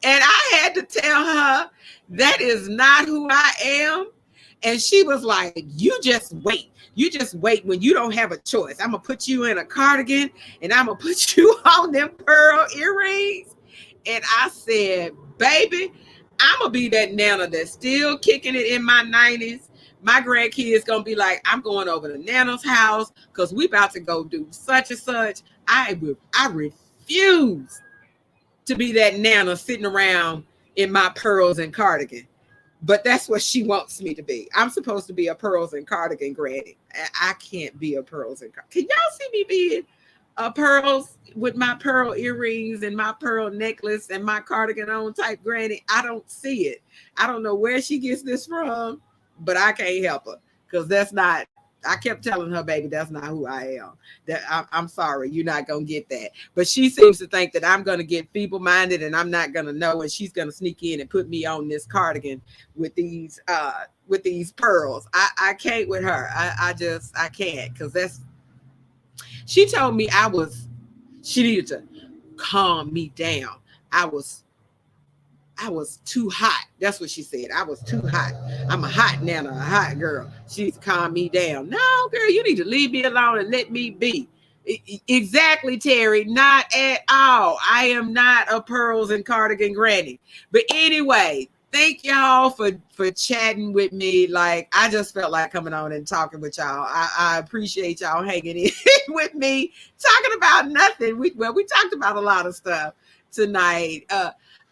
And I had to tell her that is not who I am. And she was like, you just wait. You just wait when you don't have a choice. I'm going to put you in a cardigan and I'm going to put you on them pearl earrings. And I said, baby, I'm going to be that nana that's still kicking it in my 90s. My grandkids going to be like, I'm going over to Nana's house because we about to go do such and such. I refuse to be that nana sitting around in my pearls and cardigan. But that's what she wants me to be. I'm supposed to be a pearls and cardigan granny. I can't be a pearls and cardigan. Can y'all see me being a pearls with my pearl earrings and my pearl necklace and my cardigan on type granny? I don't see it. I don't know where she gets this from, but I can't help her because that's not. I kept telling her, baby, that's not who I am. I'm sorry, you're not gonna get that. But she seems to think that I'm gonna get feeble-minded and I'm not gonna know, and she's gonna sneak in and put me on this cardigan with these pearls. I can't with her. I can't, because that's. She told me she needed to calm me down. I was too hot. That's what she said. I was too hot. I'm a hot nana, a hot girl. She's calmed me down. No, girl, you need to leave me alone and let me be. Exactly, Terry. Not at all. I am not a pearls and cardigan granny. But anyway, thank y'all for chatting with me. Like, I just felt like coming on and talking with y'all. I appreciate y'all hanging in with me, talking about nothing. We talked about a lot of stuff tonight.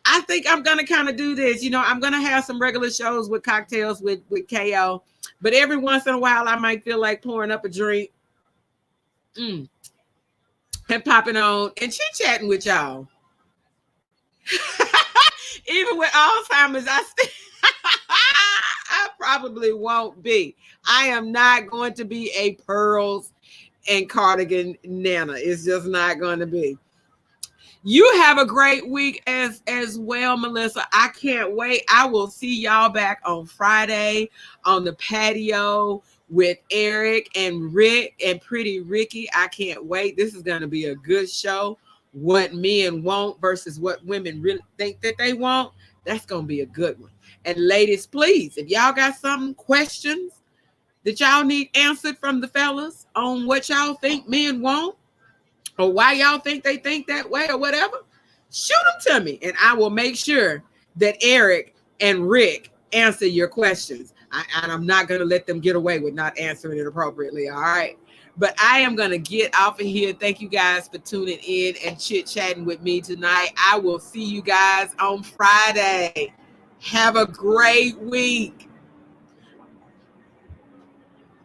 I think I'm going to kind of do this. I'm going to have some regular shows with cocktails with KO. But every once in a while, I might feel like pouring up a drink and popping on and chit-chatting with y'all. Even with Alzheimer's, I probably won't be. I am not going to be a pearls and cardigan nana. It's just not going to be. You have a great week as well, Melissa. I can't wait. I will see y'all back on Friday on the patio with Eric and Rick and Pretty Ricky. I can't wait. This is going to be a good show. What men want versus what women really think that they want. That's going to be a good one. And ladies, please, if y'all got some questions that y'all need answered from the fellas on what y'all think men want, or why y'all think they think that way or whatever, shoot them to me and I will make sure that Eric and Rick answer your questions. And I'm not going to let them get away with not answering it appropriately. All right. But I am going to get off of here. Thank you guys for tuning in and chit-chatting with me tonight. I will see you guys on Friday. Have a great week.